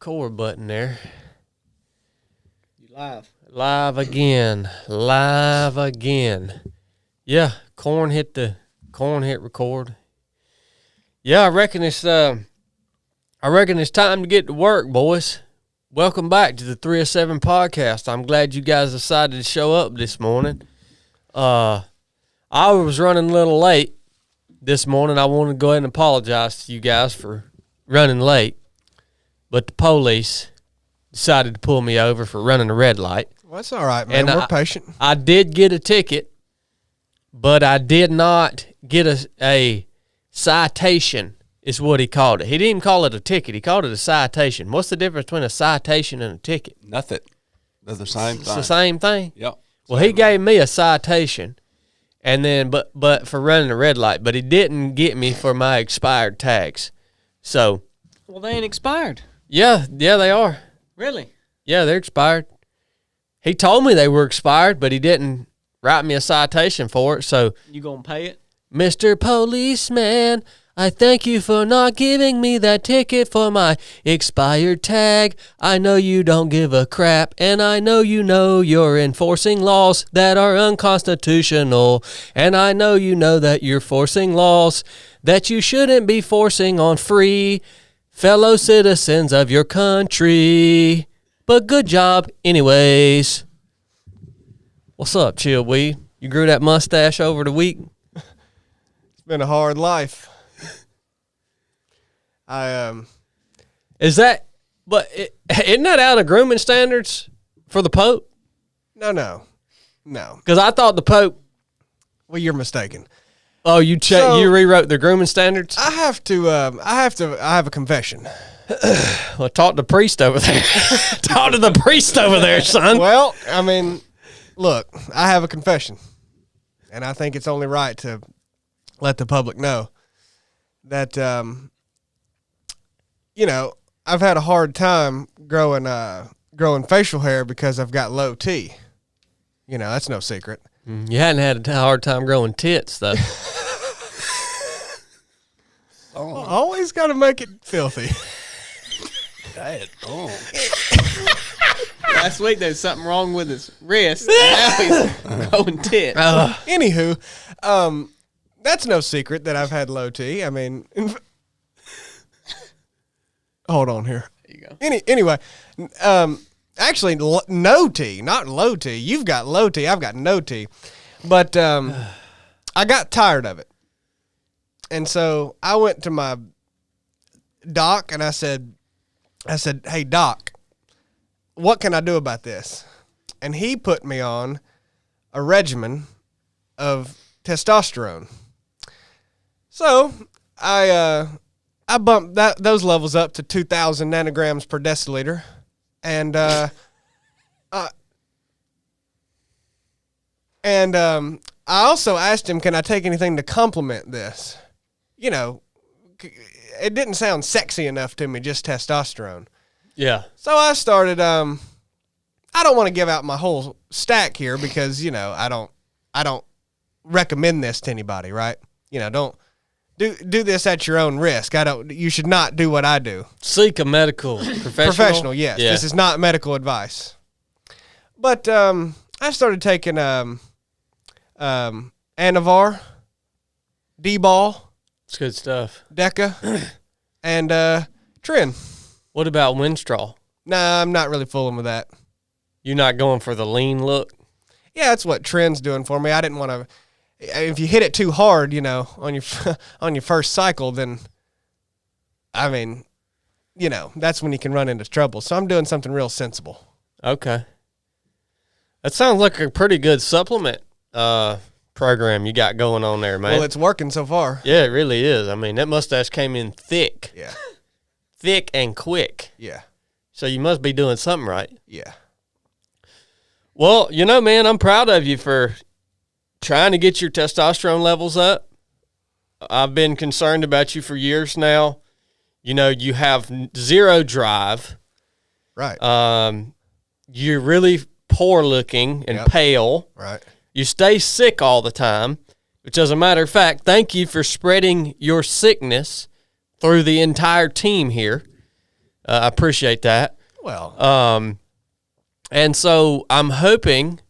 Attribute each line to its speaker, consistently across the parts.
Speaker 1: record button there.
Speaker 2: You live.
Speaker 1: Live again. Yeah, corn hit record. Yeah, I reckon it's time to get to work, boys. Welcome back to the 307 podcast. I'm glad you guys decided to show up this morning. I was running a little late this morning. I want to go ahead and apologize to you guys for running late, but the police decided to pull me over for running a red light.
Speaker 2: Well, that's all right, man. We're patient.
Speaker 1: I did get a ticket, but I did not get a citation, is what he called it. He didn't even call it a ticket. He called it a citation. What's the difference between a citation and a ticket?
Speaker 3: Nothing. They're the same thing.
Speaker 1: It's the same thing?
Speaker 3: Yep.
Speaker 1: Well, he gave me a citation, and then but for running a red light, but he didn't get me for my expired tags. So,
Speaker 2: Well, they ain't expired.
Speaker 1: yeah, they are.
Speaker 2: Really?
Speaker 1: Yeah, they're expired. He told me they were expired, but he didn't write me a citation for it. So,
Speaker 2: You gonna pay it?
Speaker 1: Mr. Policeman, I thank you for not giving me that ticket for my expired tag. I know you don't give a crap, and I know you're enforcing laws that are unconstitutional. And I know that you're forcing laws that you shouldn't be forcing on free fellow citizens of your country. But good job anyways. What's up, Chill Weed? You grew that mustache over the week?
Speaker 2: It's been a hard life.
Speaker 1: Isn't that out of grooming standards for the Pope?
Speaker 2: No.
Speaker 1: Because I thought the Pope.
Speaker 2: Well, you're mistaken.
Speaker 1: Oh, you rewrote the grooming standards?
Speaker 2: I have a confession.
Speaker 1: Well, talk to the priest over there. Talk to the priest over there, son.
Speaker 2: Well, I mean, look, I have a confession, and I think it's only right to let the public know that, I've had a hard time growing facial hair because I've got low T. That's no secret.
Speaker 1: You hadn't had a hard time growing tits, though.
Speaker 2: Always got to make it filthy.
Speaker 4: Last week there was something wrong with his wrist. Now he's going tit.
Speaker 2: Anywho, that's no secret that I've had low T. I mean, hold on here.
Speaker 4: There you go.
Speaker 2: Anyway, actually, no T, not low T. You've got low T. I've got no T. But I got tired of it. And so I went to my doc and I said, hey, doc, what can I do about this? And he put me on a regimen of testosterone. So I bumped those levels up to 2,000 nanograms per deciliter. And I also asked him, can I take anything to complement this? It didn't sound sexy enough to me, just testosterone.
Speaker 1: Yeah.
Speaker 2: So I started, I don't want to give out my whole stack here because, I don't recommend this to anybody, right? Don't do this at your own risk. You should not do what I do.
Speaker 1: Seek a medical professional.
Speaker 2: Professional, yes.
Speaker 1: Yeah.
Speaker 2: This is not medical advice. But I started taking Anavar, D-Ball,
Speaker 1: It's good stuff.
Speaker 2: Deca, and Trin.
Speaker 1: What about Winstraw?
Speaker 2: Nah, I'm not really fooling with that.
Speaker 1: You're not going for the lean look?
Speaker 2: Yeah, that's what Trin's doing for me. I didn't want to. If you hit it too hard, on your first cycle, then, I mean, that's when you can run into trouble. So I'm doing something real sensible.
Speaker 1: Okay. That sounds like a pretty good supplement program you got going on there, man.
Speaker 2: Well, it's working so far.
Speaker 1: Yeah, it really is. I mean, that mustache came in thick.
Speaker 2: Yeah.
Speaker 1: Thick and quick.
Speaker 2: Yeah.
Speaker 1: So you must be doing something right.
Speaker 2: Yeah.
Speaker 1: Well, man, I'm proud of you for trying to get your testosterone levels up. I've been concerned about you for years now. You have zero drive.
Speaker 2: Right.
Speaker 1: You're really poor looking and pale.
Speaker 2: Right.
Speaker 1: You stay sick all the time, which, as a matter of fact, thank you for spreading your sickness through the entire team here. I appreciate that.
Speaker 2: Well,
Speaker 1: And so I'm hoping,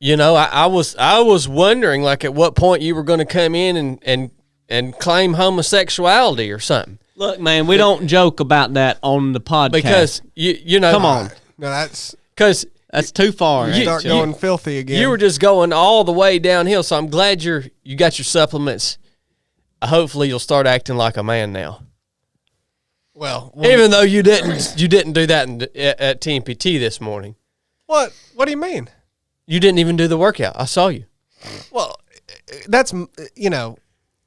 Speaker 1: I was wondering like at what point you were going to come in and claim homosexuality or something.
Speaker 4: Look, man, we don't joke about that on the podcast.
Speaker 1: Because you know,
Speaker 4: come on,
Speaker 2: no, that's
Speaker 1: because
Speaker 4: that's too far.
Speaker 2: start going filthy again.
Speaker 1: you were just going all the way downhill. So I'm glad you got your supplements. Hopefully you'll start acting like a man now.
Speaker 2: well,
Speaker 1: Even though you didn't do that at TMPT this morning.
Speaker 2: what do you mean?
Speaker 1: You didn't even do the workout. I saw you.
Speaker 2: Well, that's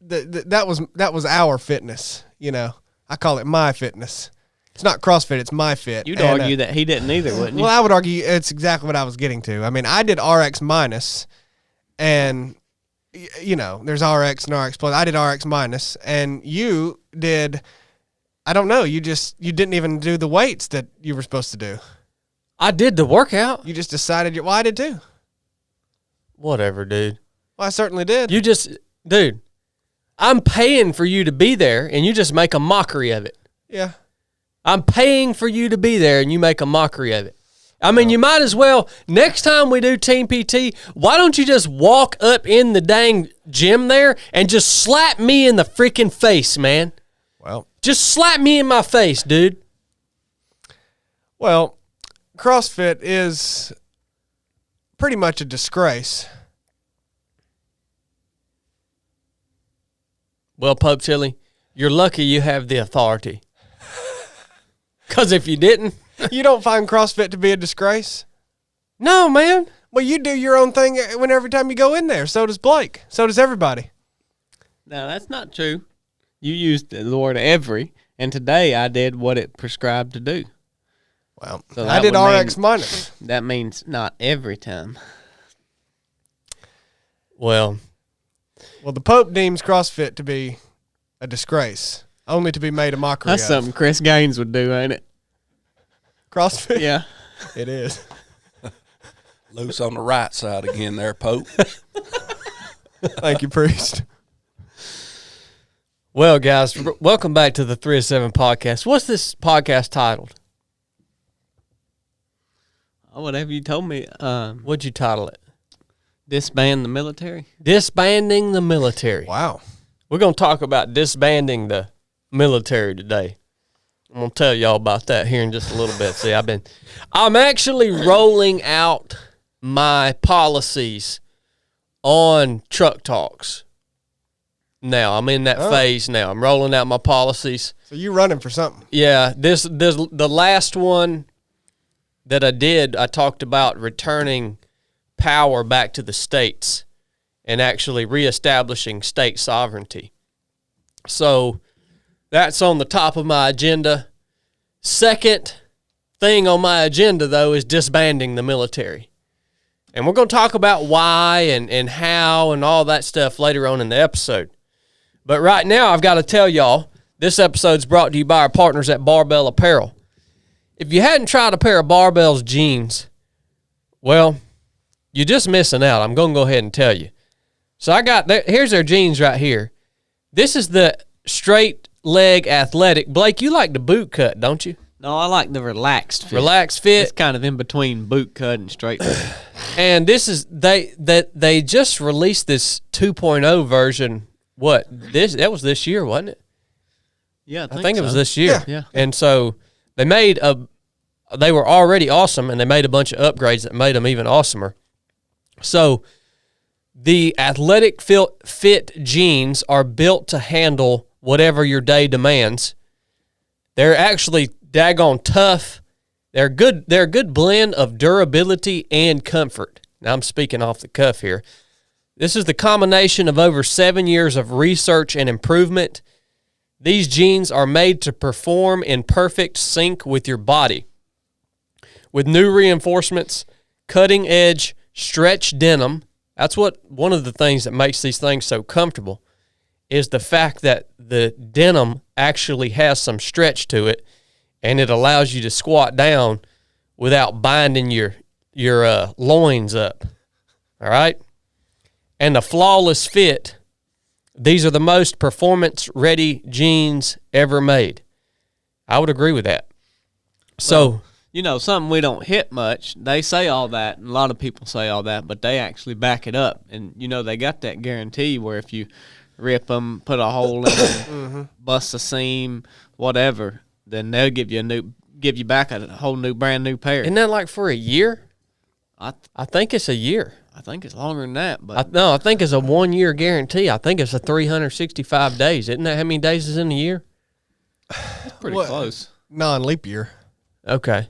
Speaker 2: that was our fitness. I call it my fitness. It's not CrossFit. It's my fit.
Speaker 4: You'd argue that he didn't either, wouldn't you?
Speaker 2: Well, I would argue it's exactly what I was getting to. I mean, I did RX minus, and there's RX and RX plus. I did RX minus, and you did. I don't know. You didn't even do the weights that you were supposed to do.
Speaker 1: I did the workout.
Speaker 2: You just decided. Well, I did too.
Speaker 1: Whatever, dude.
Speaker 2: Well, I certainly did.
Speaker 1: Dude, I'm paying for you to be there, and you just make a mockery of it.
Speaker 2: Yeah.
Speaker 1: I'm paying for you to be there, and you make a mockery of it. I mean, you might as well, next time we do Team PT, why don't you just walk up in the dang gym there and just slap me in the freaking face, man?
Speaker 2: Well.
Speaker 1: Just slap me in my face, dude.
Speaker 2: Well, CrossFit is pretty much a disgrace.
Speaker 1: Well, Pope Chili, you're lucky you have the authority. Because if you didn't...
Speaker 2: You don't find CrossFit to be a disgrace?
Speaker 1: No, man.
Speaker 2: Well, you do your own thing every time you go in there. So does Blake. So does everybody.
Speaker 4: No, that's not true. You used the word every, and today I did what it prescribed to do.
Speaker 2: Well,
Speaker 4: So
Speaker 2: I
Speaker 4: that
Speaker 2: did
Speaker 4: would
Speaker 2: RX
Speaker 4: mean-
Speaker 2: minus.
Speaker 4: That means not every time.
Speaker 1: Well,
Speaker 2: The Pope deems CrossFit to be a disgrace, only to be made a mockery
Speaker 4: That's
Speaker 2: of.
Speaker 4: something Chris Gaines would do, ain't it?
Speaker 2: CrossFit?
Speaker 4: Yeah.
Speaker 2: It is.
Speaker 3: Loose on the right side again there, Pope.
Speaker 2: Thank you, priest.
Speaker 1: well, guys, welcome back to the 3 of 7 podcast. What's this podcast titled?
Speaker 4: Oh, whatever you told me.
Speaker 1: What'd you title it?
Speaker 4: Disband the military.
Speaker 1: Disbanding the military.
Speaker 2: Wow.
Speaker 1: We're going to talk about disbanding the military today. I'm going to tell y'all about that here in just a little bit. See, I'm actually rolling out my policies on Truck Talks. Now, I'm in that phase now. I'm rolling out my policies.
Speaker 2: So you running for something.
Speaker 1: Yeah, this the last one that I did, I talked about returning power back to the states and actually reestablishing state sovereignty. So that's on the top of my agenda. Second thing on my agenda, though, is disbanding the military. And we're going to talk about why and how and all that stuff later on in the episode. But right now, I've got to tell y'all, this episode's brought to you by our partners at Barbell Apparel. If you hadn't tried a pair of Barbell's jeans, well, you're just missing out. I'm going to go ahead and tell you. So here's their jeans right here. This is the straight leg athletic. Blake, you like the boot cut, don't you?
Speaker 4: No, I like the relaxed fit.
Speaker 1: Relaxed fit.
Speaker 4: It's kind of in between boot cut and straight fit.
Speaker 1: And this is they just released this 2.0 version. That was this year, wasn't it?
Speaker 4: Yeah,
Speaker 1: I think it was this year.
Speaker 4: Yeah.
Speaker 1: And so they were already awesome, and they made a bunch of upgrades that made them even awesomer. So the athletic fit jeans are built to handle whatever your day demands. They're actually daggone tough. They're a good blend of durability and comfort. Now I'm speaking off the cuff here. This is the combination of over 7 years of research and improvement. These jeans are made to perform in perfect sync with your body. With new reinforcements, cutting edge stretch denim. That's one of the things that makes these things so comfortable is the fact that the denim actually has some stretch to it, and it allows you to squat down without binding your loins up. All right? And the flawless fit, these are the most performance-ready jeans ever made. I would agree with that. So,
Speaker 4: You know, something we don't hit much. They say all that, and a lot of people say all that, but they actually back it up. And, you know, they got that guarantee where if you rip them, put a hole in them, bust a seam, whatever, then they'll give you back a whole brand new pair.
Speaker 1: isn't that like for a year?
Speaker 4: I
Speaker 1: think it's a year.
Speaker 4: think it's longer than that, but
Speaker 1: I think it's a 1 year guarantee. I think it's a 365 days. Isn't that how many days is in a year?
Speaker 4: it's pretty
Speaker 2: What?
Speaker 4: close.
Speaker 2: Non-leap year.
Speaker 1: Okay.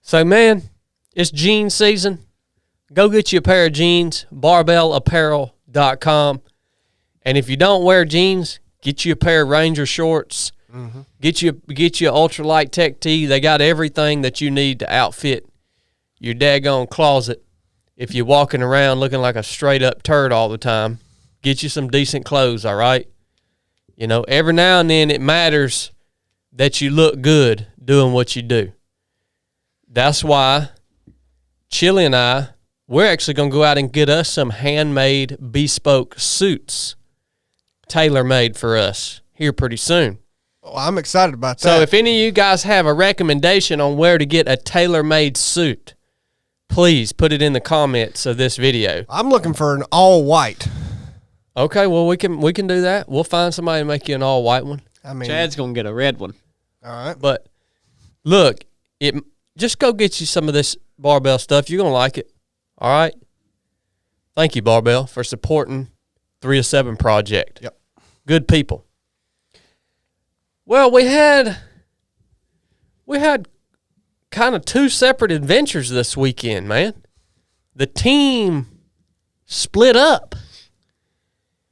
Speaker 1: So, man, it's jean season. Go get you a pair of jeans, barbellapparel.com. And if you don't wear jeans, get you a pair of Ranger shorts. Get you ultralight tech tee. They got everything that you need to outfit your daggone closet. If you're walking around looking like a straight-up turd all the time, get you some decent clothes, all right? You know, every now and then it matters that you look good doing what you do. That's why Chili and we're actually going to go out and get us some handmade, bespoke suits, tailor-made for us here pretty soon.
Speaker 2: Well, I'm excited about that.
Speaker 1: So if any of you guys have a recommendation on where to get a tailor-made suit, please put it in the comments of this video.
Speaker 2: I'm looking for an all white.
Speaker 1: Okay, well, we can do that. We'll find somebody to make you an all-white one.
Speaker 2: I mean,
Speaker 4: Chad's going to get a red one.
Speaker 2: all right.
Speaker 1: But look, just go get you some of this Barbell stuff. You're going to like it. All right? Thank you, Barbell, for supporting 3 to 7 Project.
Speaker 2: Yep.
Speaker 1: Good people. Well, we had kind of 2 separate adventures this weekend, man. The team split up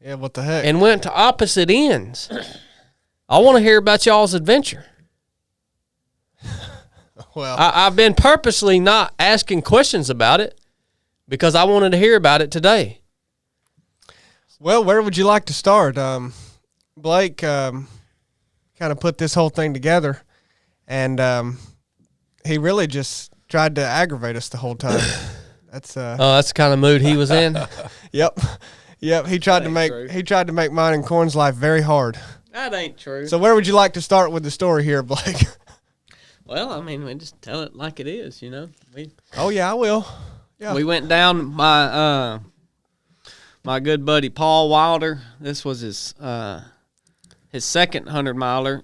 Speaker 2: Yeah, what the heck?
Speaker 1: and went to opposite ends. I want to hear about y'all's adventure.
Speaker 2: well,
Speaker 1: I've been purposely not asking questions about it because I wanted to hear about it today.
Speaker 2: well, where would you like to start? Blake kind of put this whole thing together, and he really just tried to aggravate us the whole time. That's
Speaker 1: That's the kind of mood he was in.
Speaker 2: yep. He tried to make
Speaker 4: true.
Speaker 2: mine and Corn's life very hard.
Speaker 4: That ain't true.
Speaker 2: So where would you like to start with the story here, Blake?
Speaker 4: Well, I mean, we just tell it like it is, you know.
Speaker 2: Oh yeah, I will. Yeah.
Speaker 4: We went down my good buddy Paul Wilder. This was his second 100-miler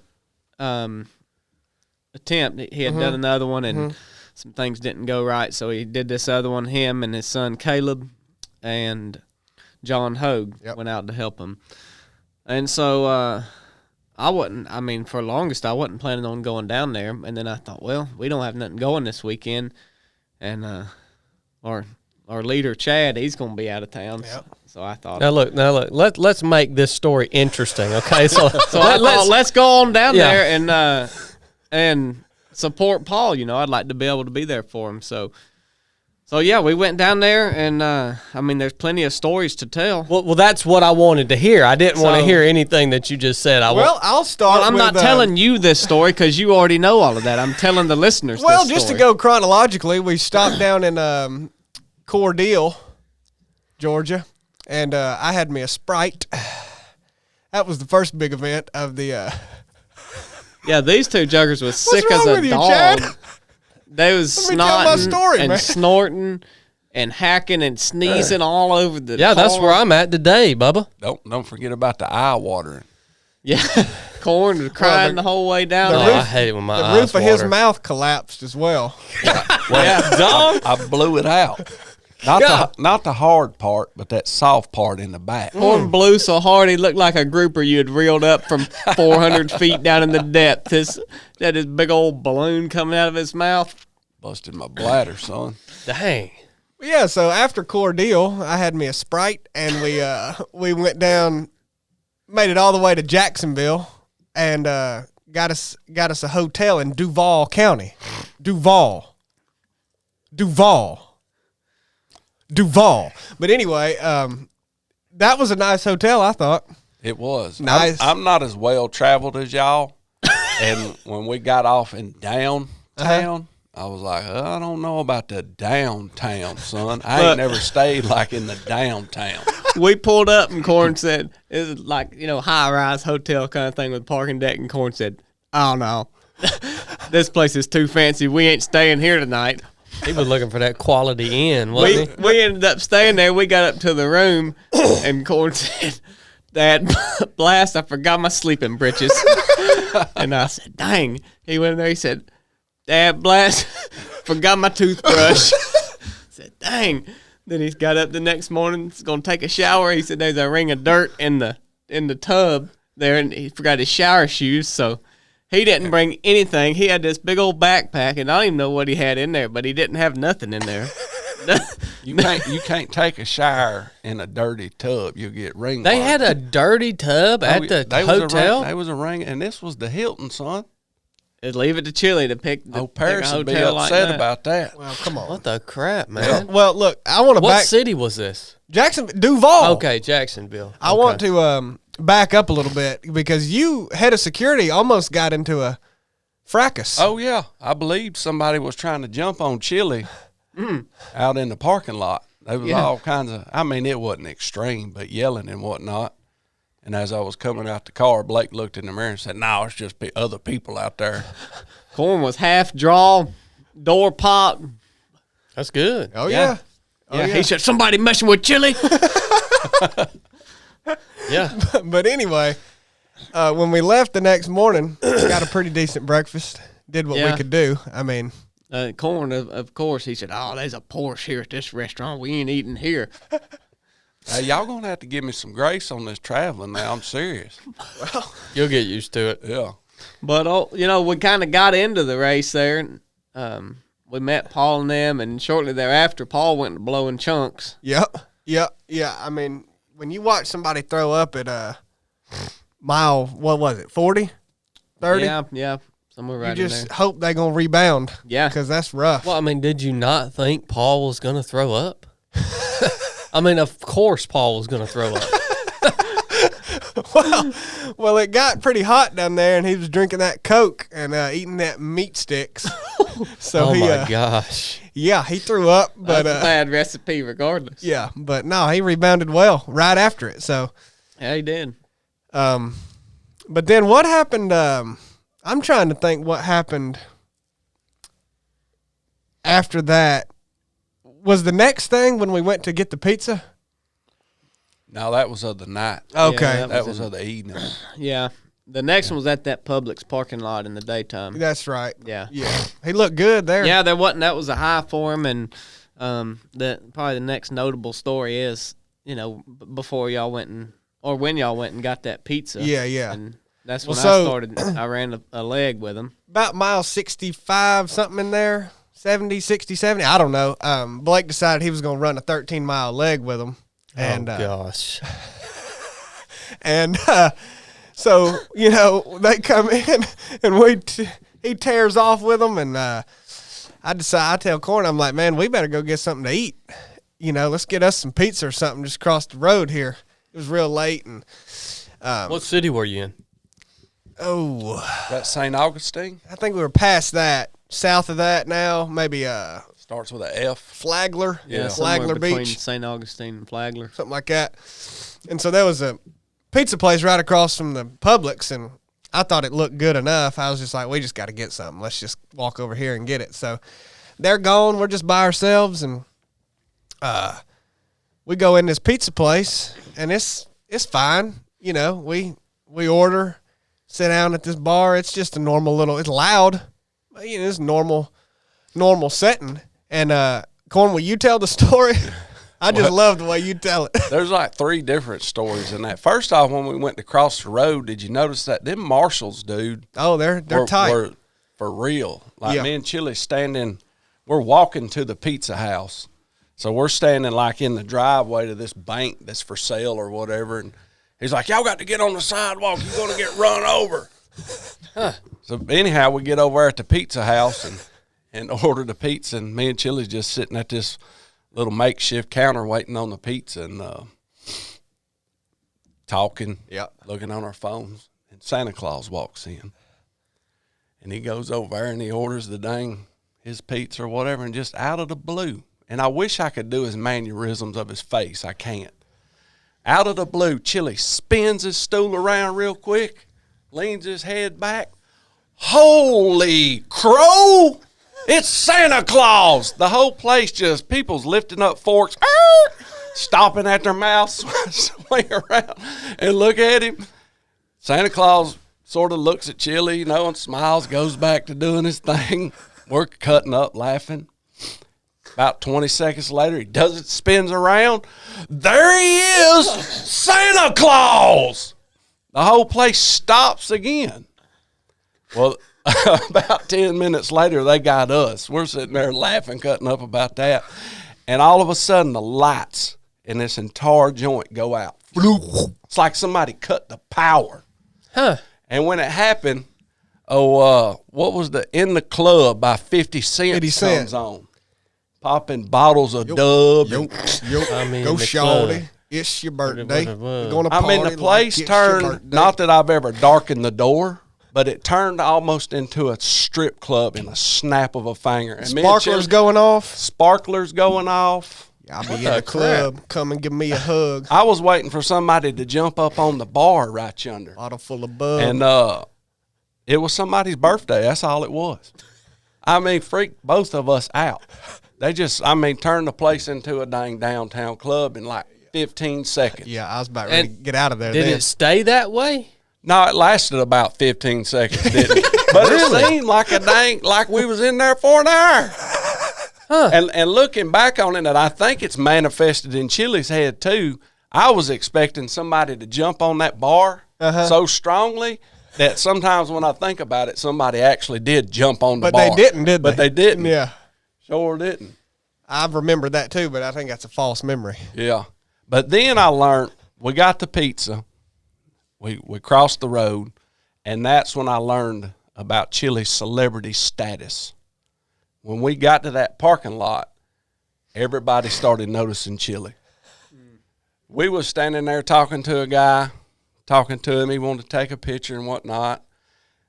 Speaker 4: attempt. He had done another one, and some things didn't go right, so he did this other one. Him and his son Caleb and John Hogue went out to help him. And so for the longest, I wasn't planning on going down there. And then I thought, well, we don't have nothing going this weekend. And our leader, Chad, he's going to be out of town.
Speaker 2: Yep.
Speaker 4: So I thought.
Speaker 1: Now look. Let's make this story interesting, okay? So,
Speaker 4: let's go on down
Speaker 1: Yeah.
Speaker 4: there and support Paul. You know, I'd like to be able to be there for him. So yeah, we went down there, and there's plenty of stories to tell.
Speaker 1: Well, that's what I wanted to hear. I didn't want to
Speaker 4: So-
Speaker 1: hear anything that you just said.
Speaker 2: I'll start.
Speaker 4: Well, I'm not telling you this story because you already know all of that. I'm telling the listeners.
Speaker 2: Well,
Speaker 4: this
Speaker 2: just to
Speaker 4: story.
Speaker 2: go chronologically, we stopped down in Cordele, Georgia, and I had me a Sprite. That was the first big event of the.
Speaker 4: Yeah, these two juggers was sick
Speaker 2: wrong
Speaker 4: as a
Speaker 2: with you,
Speaker 4: dog.
Speaker 2: Chad?
Speaker 4: They was
Speaker 2: Let me tell my
Speaker 4: snotting
Speaker 2: story,
Speaker 4: and
Speaker 2: man.
Speaker 4: snorting and hacking and sneezing all over the.
Speaker 1: Yeah, that's
Speaker 4: car.
Speaker 1: where I'm at today, Bubba.
Speaker 3: Don't forget about the eye watering.
Speaker 4: Yeah, Corn was crying the whole way down
Speaker 2: the
Speaker 1: Oh,
Speaker 4: there.
Speaker 1: I hate it when my
Speaker 2: The
Speaker 1: eyes
Speaker 2: roof of his
Speaker 1: water.
Speaker 2: mouth collapsed as well.
Speaker 4: Yeah, dog.
Speaker 3: I blew it out. Not the hard part, but that soft part in the back.
Speaker 4: Corn blew so hard he looked like a grouper you had reeled up from 400 feet down in the depth. That his big old balloon coming out of his mouth.
Speaker 3: Busted my bladder, son.
Speaker 1: Dang.
Speaker 2: Yeah, so after Cordele, I had me a Sprite, and we went down, made it all the way to Jacksonville, and got us a hotel in Duval County. Duval. But anyway, that was a nice hotel, I thought.
Speaker 3: It was.
Speaker 2: Nice.
Speaker 3: I'm not as well traveled as y'all. And when we got off in downtown, I was like, I don't know about the downtown, son. I ain't never stayed like in the downtown.
Speaker 4: We pulled up and Corn said, it was like, high-rise hotel kind of thing with parking deck. And Corn said, I don't know. this place is too fancy. We ain't staying here tonight.
Speaker 1: He was looking for that Quality Inn, wasn't he?
Speaker 4: We ended up staying there. We got up to the room, and Corn said, "Dad, blast, I forgot my sleeping breeches." And I said, "Dang." He went in there. He said, "Dad, blast, forgot my toothbrush." I said, "Dang." Then he got up the next morning. He's going to take a shower. He said there's a ring of dirt in the tub there, and he forgot his shower shoes, so he didn't bring anything. He had this big old backpack, and I don't even know what he had in there, but he didn't have nothing in there.
Speaker 3: You can't take a shower in a dirty tub. You'll get ring.
Speaker 1: They had a dirty tub at the hotel?
Speaker 3: There was a ring, and this was the Hilton, son.
Speaker 4: Leave it to Chili to pick the
Speaker 3: Paris
Speaker 4: pick a
Speaker 3: would be
Speaker 4: hotel
Speaker 3: upset
Speaker 4: like
Speaker 3: about that.
Speaker 2: Well, come on.
Speaker 1: What the crap, man?
Speaker 2: Well, look, I want to
Speaker 1: What
Speaker 2: back
Speaker 1: city was this?
Speaker 2: Jackson Duval.
Speaker 1: Okay, Jacksonville.
Speaker 2: I want to back up a little bit because you, head of security, almost got into a fracas.
Speaker 3: Oh yeah, I believe somebody was trying to jump on Chili out in the parking lot. There was all kinds of. I mean, it wasn't extreme, but yelling and whatnot. And as I was coming out the car, Blake looked in the mirror and said, "No, it's just other people out there."
Speaker 4: Corn was half draw, door pop.
Speaker 1: That's good.
Speaker 2: Oh yeah. Oh,
Speaker 4: He said, "Somebody messing with Chili."
Speaker 1: Yeah.
Speaker 2: But anyway, when we left the next morning, got a pretty decent breakfast. Did what we could do. I mean,
Speaker 4: Corn, of course, he said, "Oh, there's a Porsche here at this restaurant. We ain't eating here."
Speaker 3: Hey, y'all gonna have to give me some grace on this traveling now. I'm serious.
Speaker 2: well,
Speaker 1: You'll get used to it.
Speaker 3: Yeah.
Speaker 4: But, we kind of got into the race there. We met Paul and them, and shortly thereafter, Paul went to blowing chunks.
Speaker 2: Yep. I mean, when you watch somebody throw up at mile, what was it, 40, 30?
Speaker 4: Yeah, somewhere right
Speaker 2: you
Speaker 4: in
Speaker 2: just
Speaker 4: there.
Speaker 2: hope they're going to rebound.
Speaker 4: Yeah.
Speaker 2: Because that's rough.
Speaker 1: Well, I mean, did you not think Paul was going to throw up? I mean, of course Paul was going to throw up.
Speaker 2: Well, it got pretty hot down there, and he was drinking that Coke and eating that meat sticks. So
Speaker 1: Oh, my gosh.
Speaker 2: Yeah, he threw up. But
Speaker 4: That's a bad recipe regardless.
Speaker 2: yeah, but no, he rebounded well right after it. So,
Speaker 4: Yeah, he did.
Speaker 2: but then what happened? I'm trying to think what happened after that. Was the next thing when we went to get the pizza?
Speaker 3: No, that was of the night.
Speaker 2: Okay.
Speaker 4: Yeah,
Speaker 3: That was of the evening.
Speaker 4: Yeah. The next one was at that Publix parking lot in the daytime.
Speaker 2: That's right.
Speaker 4: Yeah.
Speaker 2: Yeah. He looked good there.
Speaker 4: Yeah, that was a high for him, and probably the next notable story is, before y'all went when y'all went and got that pizza.
Speaker 2: Yeah.
Speaker 4: And that's
Speaker 2: Well,
Speaker 4: when
Speaker 2: so-
Speaker 4: I started. I ran a leg with him.
Speaker 2: About mile 65, something in there. 70, 60, 70. I don't know. Blake decided he was going to run a 13-mile leg with him. And,
Speaker 1: oh, gosh.
Speaker 2: And so, they come in and he tears off with them. And I tell Corn, I'm like, man, we better go get something to eat. Let's get us some pizza or something just across the road here. It was real late. And
Speaker 1: What city were you in?
Speaker 3: That St. Augustine
Speaker 2: I think we were past that. South of that now, maybe
Speaker 3: starts with an F.
Speaker 2: Flagler.
Speaker 3: Yeah.
Speaker 4: Somewhere
Speaker 2: Flagler
Speaker 4: between
Speaker 2: Beach.
Speaker 4: St. Augustine and Flagler.
Speaker 2: Something like that. And so there was a pizza place right across from the Publix, and I thought it looked good enough. I was just like, we just got to get something. Let's just walk over here and get it. So they're gone. We're just by ourselves, and we go in this pizza place, and it's fine. We order, sit down at this bar. It's just a normal it's loud. But, it's normal setting. And Corn, will you tell the story? I just love the way you tell it.
Speaker 3: There's like 3 different stories in that. First off, when we went to cross the road, did you notice that them marshals, dude?
Speaker 2: Oh, they're tight.
Speaker 3: Were for real. Like
Speaker 2: Yeah.
Speaker 3: me and Chili standing, we're walking to the pizza house. So we're standing like in the driveway to this bank that's for sale or whatever. And he's like, y'all got to get on the sidewalk. You're going to get run over. So anyhow, we get over at the pizza house and order the pizza. And me and Chili's just sitting at this little makeshift counter waiting on the pizza and talking, looking on our phones. And Santa Claus walks in. And he goes over there and he orders his pizza or whatever, and just out of the blue. And I wish I could do his mannerisms of his face. I can't. Out of the blue, Chili spins his stool around real quick, leans his head back, Holy crow! It's Santa Claus! The whole place just, people's lifting up forks, stopping at their mouth, swing around and look at him. Santa Claus sort of looks at Chili, and smiles, goes back to doing his thing. We're cutting up, laughing. About 20 seconds later, he does it, spins around. There he is, Santa Claus! The whole place stops again. Well, about 10 minutes later, they got us. We're sitting there laughing, cutting up about that. And all of a sudden, the lights in this entire joint go out. It's like somebody cut the power.
Speaker 1: Huh.
Speaker 3: And when it happened, what was In the Club by 50 Cent
Speaker 2: 50 Cent.
Speaker 3: comes on. Popping bottles of Dub.
Speaker 1: I mean,
Speaker 2: go
Speaker 1: the
Speaker 2: shawty.
Speaker 1: club.
Speaker 2: It's your birthday.
Speaker 1: What it was.
Speaker 2: We're gonna party
Speaker 3: The place
Speaker 2: like it's your
Speaker 3: turned,
Speaker 2: birthday.
Speaker 3: not that I've ever darkened the door, but it turned almost into a strip club in a snap of a finger. And
Speaker 2: Sparklers going off.
Speaker 3: Sparklers going off.
Speaker 2: I'll be in the club. Come and give me a hug.
Speaker 3: I was waiting for somebody to jump up on the bar right yonder.
Speaker 2: Bottle full of bug.
Speaker 3: And it was somebody's birthday. That's all it was. I mean, freaked both of us out. They just, turned the place into a dang downtown club in like 15 seconds.
Speaker 2: Yeah, I was about ready to get out of there.
Speaker 1: Did
Speaker 2: then.
Speaker 1: it stay that way?
Speaker 3: No, it lasted about 15 seconds, didn't it? But it seemed like we was in there for an hour.
Speaker 1: Huh.
Speaker 3: And looking back on it, and I think it's manifested in Chili's head too, I was expecting somebody to jump on that bar so strongly that sometimes when I think about it, somebody actually did jump on the bar.
Speaker 2: But they didn't, did they?
Speaker 3: But they didn't.
Speaker 2: Yeah.
Speaker 3: Sure didn't.
Speaker 2: I remember that too, but I think that's a false memory.
Speaker 3: Yeah. But then I learned, we got the pizza. We crossed the road, and that's when I learned about Chili's celebrity status. When we got to that parking lot, everybody started noticing Chili. We was standing there talking to a guy, talking to him. He wanted to take a picture and whatnot.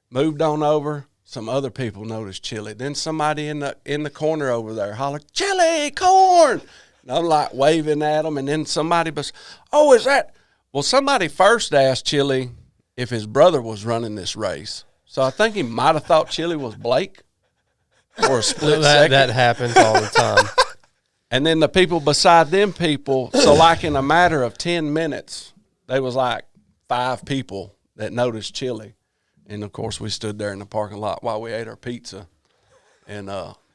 Speaker 3: Moved on over. Some other people noticed Chili. Then somebody in the corner over there hollered, "Chili, corn!" And I'm like waving at him. And then somebody was, "Oh, is that?" Well, somebody first asked Chili if his brother was running this race. So I think he might have thought Chili was Blake for a split second.
Speaker 1: That happens all the time.
Speaker 3: And then the people beside them people, so like in a matter of 10 minutes, there was like 5 people that noticed Chili. And, of course, we stood there in the parking lot while we ate our pizza and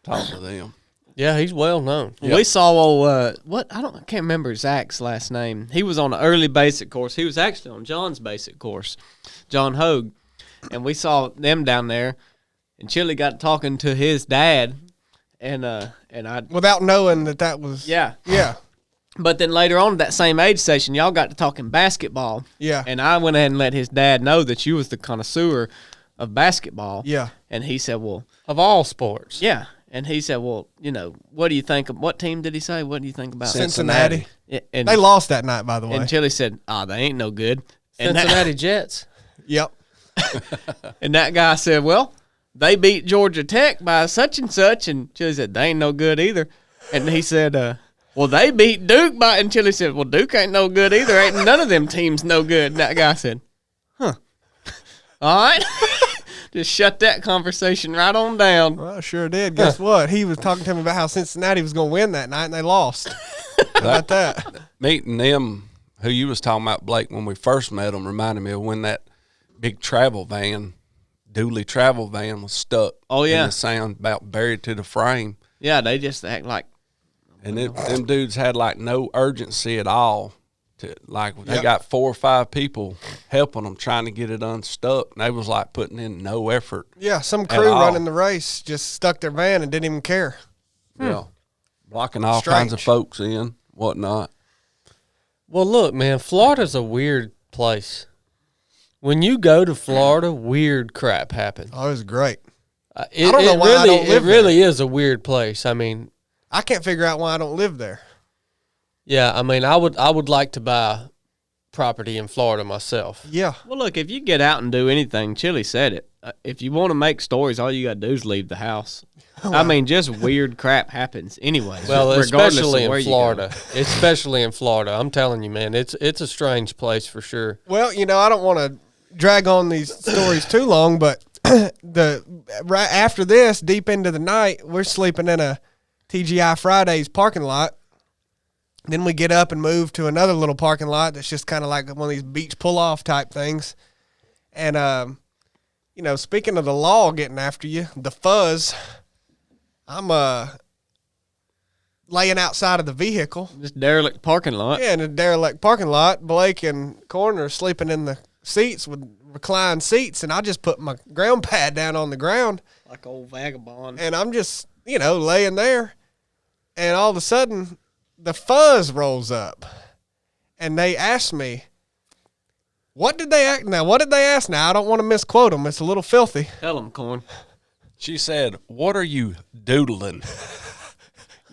Speaker 3: talked to them.
Speaker 1: Yeah, he's well known.
Speaker 4: Yep. We saw I can't remember Zach's last name. He was on the early basic course. He was actually on John's basic course, John Hogue, and we saw them down there. And Chili got talking to his dad, and I
Speaker 2: Without knowing that was
Speaker 4: yeah.
Speaker 2: But
Speaker 4: then later on at that same aid station, y'all got to talking basketball.
Speaker 2: Yeah.
Speaker 4: And I went ahead and let his dad know that you was the connoisseur of basketball.
Speaker 2: Yeah.
Speaker 4: And he said, well,
Speaker 1: Of all sports.
Speaker 4: yeah. And he said, well, what do you think of, what team did he say? What do you think about
Speaker 2: Cincinnati.
Speaker 4: And,
Speaker 2: They lost that night, by the way.
Speaker 4: and Chili said, they ain't no good. And
Speaker 1: Cincinnati Jets.
Speaker 2: Yep.
Speaker 4: and that guy said, well, they beat Georgia Tech by such and such. And Chili said, they ain't no good either. And he said, well, they beat Duke by, and Chili said, well, Duke ain't no good either. Ain't none of them teams no good. And that guy said, huh. All right. Just shut that conversation right on down.
Speaker 2: Well, I sure did. Guess what? He was talking to me about how Cincinnati was going to win that night, and they lost. How about that?
Speaker 3: Meeting them, who you was talking about, Blake, when we first met them, reminded me of when that big travel van, Dooley travel van, was stuck.
Speaker 4: Oh, yeah.
Speaker 3: In the sound, about buried to the frame.
Speaker 4: Yeah, they just act like.
Speaker 3: And them dudes had like no urgency at all. They
Speaker 2: Yep.
Speaker 3: got 4 or 5 people helping them trying to get it unstuck. And they was like putting in no effort.
Speaker 2: Yeah, some
Speaker 3: At
Speaker 2: crew
Speaker 3: all.
Speaker 2: running the race just stuck their van and didn't even care.
Speaker 3: Yeah. Blocking all kinds of
Speaker 2: Strange.
Speaker 3: folks in, whatnot.
Speaker 1: Well, look, man, Florida's a weird place. When you go to Florida, weird crap happens.
Speaker 2: Oh, it was great.
Speaker 1: I
Speaker 2: don't know why I don't live
Speaker 1: It really is a weird place. I mean,
Speaker 2: I can't figure out why I don't live there.
Speaker 1: yeah, I mean, I would like to buy property in Florida myself.
Speaker 2: Yeah.
Speaker 4: Well, look, if you get out and do anything, Chili said it. If you want to make stories, all you got to do is leave the house. I mean, just weird crap happens anyway.
Speaker 1: Well,
Speaker 4: regardless
Speaker 1: especially
Speaker 4: of where
Speaker 1: in
Speaker 4: you go.
Speaker 1: Florida. Especially in Florida. I'm telling you, man, it's a strange place for sure.
Speaker 2: Well, I don't want to drag on these stories too long, but right after this, deep into the night, we're sleeping in a TGI Fridays parking lot. Then we get up and move to another little parking lot that's just kind of like one of these beach pull-off type things. And, speaking of the law getting after you, the fuzz, I'm laying outside of the vehicle.
Speaker 4: This derelict parking lot.
Speaker 2: Yeah, in a derelict parking lot. Blake and Corner are sleeping in the seats with reclined seats, and I just put my ground pad down on the ground.
Speaker 4: Like old vagabond.
Speaker 2: And I'm just, laying there. And all of a sudden, the fuzz rolls up. And they asked me, what did they ask? Now, what did they ask? Now, I don't want to misquote them. It's a little filthy.
Speaker 4: Tell them, Corn.
Speaker 3: She said, "What are you doodling?"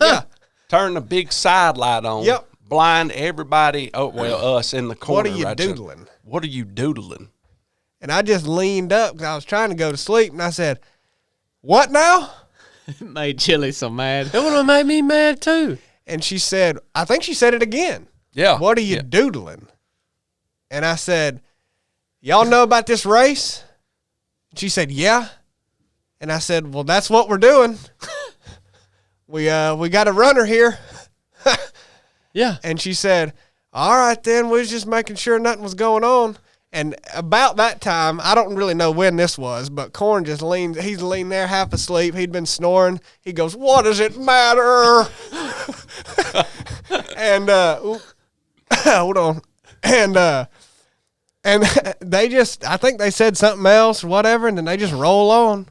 Speaker 2: Yeah.
Speaker 3: Turn the big side light on.
Speaker 2: Yep.
Speaker 3: Blind everybody. Oh, well, us in the corner.
Speaker 2: What are you
Speaker 3: right
Speaker 2: doodling?
Speaker 3: there. What are you doodling?
Speaker 2: And I just leaned up because I was trying to go to sleep. And I said, what now?
Speaker 4: It made Chili so mad.
Speaker 1: It would have made me mad too.
Speaker 2: And she said, I think she said it again.
Speaker 3: Yeah.
Speaker 2: What are you doodling? And I said, y'all know about this race? She said, yeah. And I said, well, that's what we're doing. We got a runner here.
Speaker 1: Yeah.
Speaker 2: And she said, all right, then, we was just making sure nothing was going on. And about that time, I don't really know when this was, but Corn just he's leaned there half asleep. He'd been snoring. He goes, what does it matter? And, hold on. And they just, I think they said something else or whatever, and then they just roll on.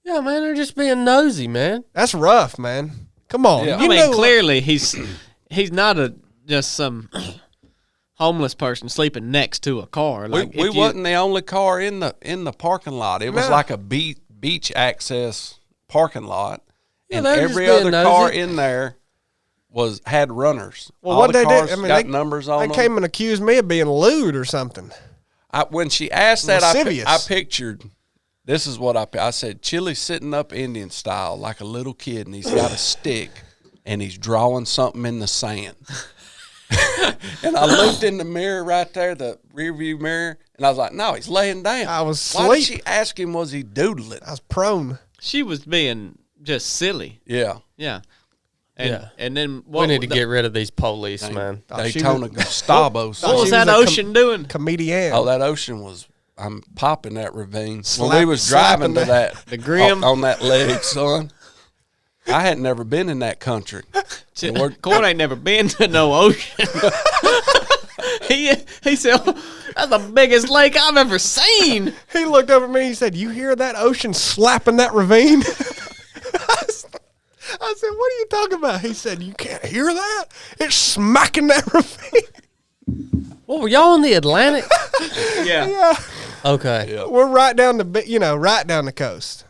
Speaker 1: Yeah, man, they're just being nosy, man.
Speaker 2: That's rough, man. Come on.
Speaker 3: Yeah.
Speaker 4: I mean, clearly he's not just some homeless person sleeping next to a car. Like
Speaker 3: We wasn't the only car in the parking lot. It was like a beach access parking lot,
Speaker 1: Yeah,
Speaker 3: and
Speaker 1: they're just
Speaker 3: every
Speaker 1: being
Speaker 3: other
Speaker 1: nosy.
Speaker 3: car in there had runners.
Speaker 2: Well,
Speaker 3: All
Speaker 2: what
Speaker 3: the
Speaker 2: they
Speaker 3: cars
Speaker 2: did, I mean,
Speaker 3: got numbers on
Speaker 2: they
Speaker 3: them.
Speaker 2: came and accused me of being lewd or something.
Speaker 3: When she asked that,
Speaker 2: Lascivious.
Speaker 3: I pictured. This is what I said. Chili's sitting up Indian style like a little kid, and he's got a stick, and he's drawing something in the sand. And I looked in the mirror right there, the rear view mirror, and I was like, no, he's laying down.
Speaker 2: I was
Speaker 3: Why did
Speaker 2: asleep.
Speaker 3: she ask him, was he doodling?
Speaker 2: I was prone.
Speaker 4: She was being just silly.
Speaker 3: Yeah.
Speaker 4: Yeah. And,
Speaker 1: Yeah.
Speaker 4: And then
Speaker 1: We need to get rid of these police, man.
Speaker 3: Daytona Gustavo.
Speaker 2: Thought
Speaker 4: What was
Speaker 2: she
Speaker 4: that
Speaker 2: was a
Speaker 4: ocean doing?
Speaker 2: Comedian.
Speaker 3: Oh, that ocean was. I'm popping that ravine.
Speaker 2: Slap-
Speaker 3: When we was driving
Speaker 2: slapping
Speaker 3: to that,
Speaker 4: the Grim.
Speaker 3: on that leg, son. I had never been in that country.
Speaker 4: Corn ain't never been to no ocean. he said, that's the biggest lake I've ever seen.
Speaker 2: He looked over at me and he said, you hear that ocean slapping that ravine? I said, what are you talking about? He said, you can't hear that? It's smacking that ravine.
Speaker 1: What, were y'all in the Atlantic?
Speaker 4: Yeah.
Speaker 2: Yeah.
Speaker 1: Okay.
Speaker 3: Yeah.
Speaker 2: We're right down right down the coast.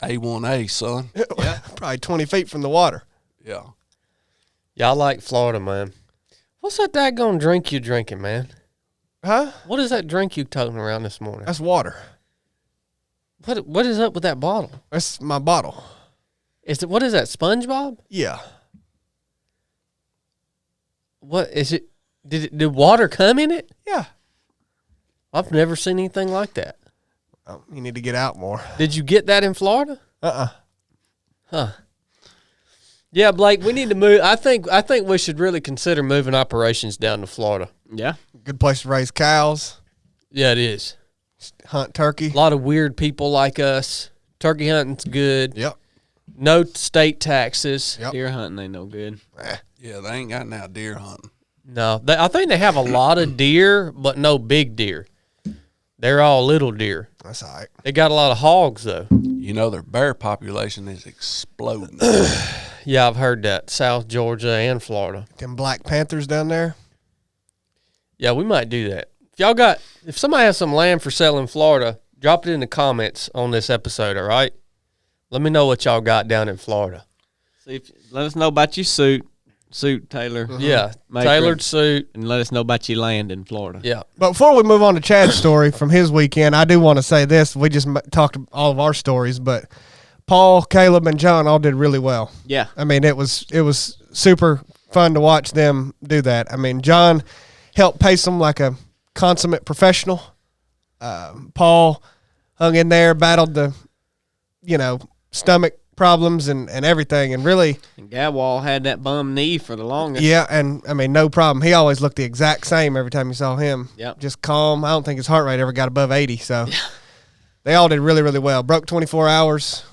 Speaker 3: A1A, son.
Speaker 2: Yeah. Probably 20 feet from the water.
Speaker 3: Yeah.
Speaker 1: Y'all like Florida, man. What's that daggone drink you drinking, man?
Speaker 2: Huh?
Speaker 1: What is that drink you toting around this morning?
Speaker 2: That's water.
Speaker 1: What is up with that bottle?
Speaker 2: That's my bottle.
Speaker 1: What is that, SpongeBob?
Speaker 2: Yeah.
Speaker 1: What is it? Did water come in it?
Speaker 2: Yeah.
Speaker 1: I've never seen anything like that.
Speaker 2: Oh, you need to get out more.
Speaker 1: Did you get that in Florida? Huh. Yeah, Blake, we need to move. I think we should really consider moving operations down to Florida.
Speaker 4: Yeah.
Speaker 2: Good place to raise cows,
Speaker 1: Yeah, it is.
Speaker 2: hunt turkey.
Speaker 1: A lot of weird people like us. Turkey hunting's good.
Speaker 2: Yep.
Speaker 1: No state taxes.
Speaker 2: Yep.
Speaker 4: Deer hunting ain't no good.
Speaker 3: Yeah, they ain't got now deer hunting.
Speaker 1: No, I think they have a lot of deer, but no big deer. They're all little deer.
Speaker 2: That's all right.
Speaker 1: They got a lot of hogs, though.
Speaker 3: You know, their bear population is exploding.
Speaker 1: Yeah, I've heard that. South Georgia and Florida.
Speaker 2: Them Black Panthers down there.
Speaker 1: Yeah, we might do that. If somebody has some land for sale in Florida, drop it in the comments on this episode, all right? Let me know what y'all got down in Florida.
Speaker 4: See let us know about your suit, Taylor.
Speaker 1: Yeah,
Speaker 4: Maker.
Speaker 1: tailored suit.
Speaker 4: And let us know about your land in Florida.
Speaker 1: Yeah.
Speaker 2: But before we move on to Chad's story from his weekend, I do want to say this. We just talked all of our stories, but Paul, Caleb, and John all did really well.
Speaker 4: Yeah.
Speaker 2: I mean, it was super fun to watch them do that. I mean, John helped pace them like a consummate professional. Paul hung in there, battled the, stomach problems and everything, and really.
Speaker 4: And Gadwall had that bum knee for the longest.
Speaker 2: Yeah, and I mean, no problem. He always looked the exact same every time you saw him.
Speaker 4: Yep.
Speaker 2: Just calm. I don't think his heart rate ever got above 80. So they all did really, really well. Broke 24 hours.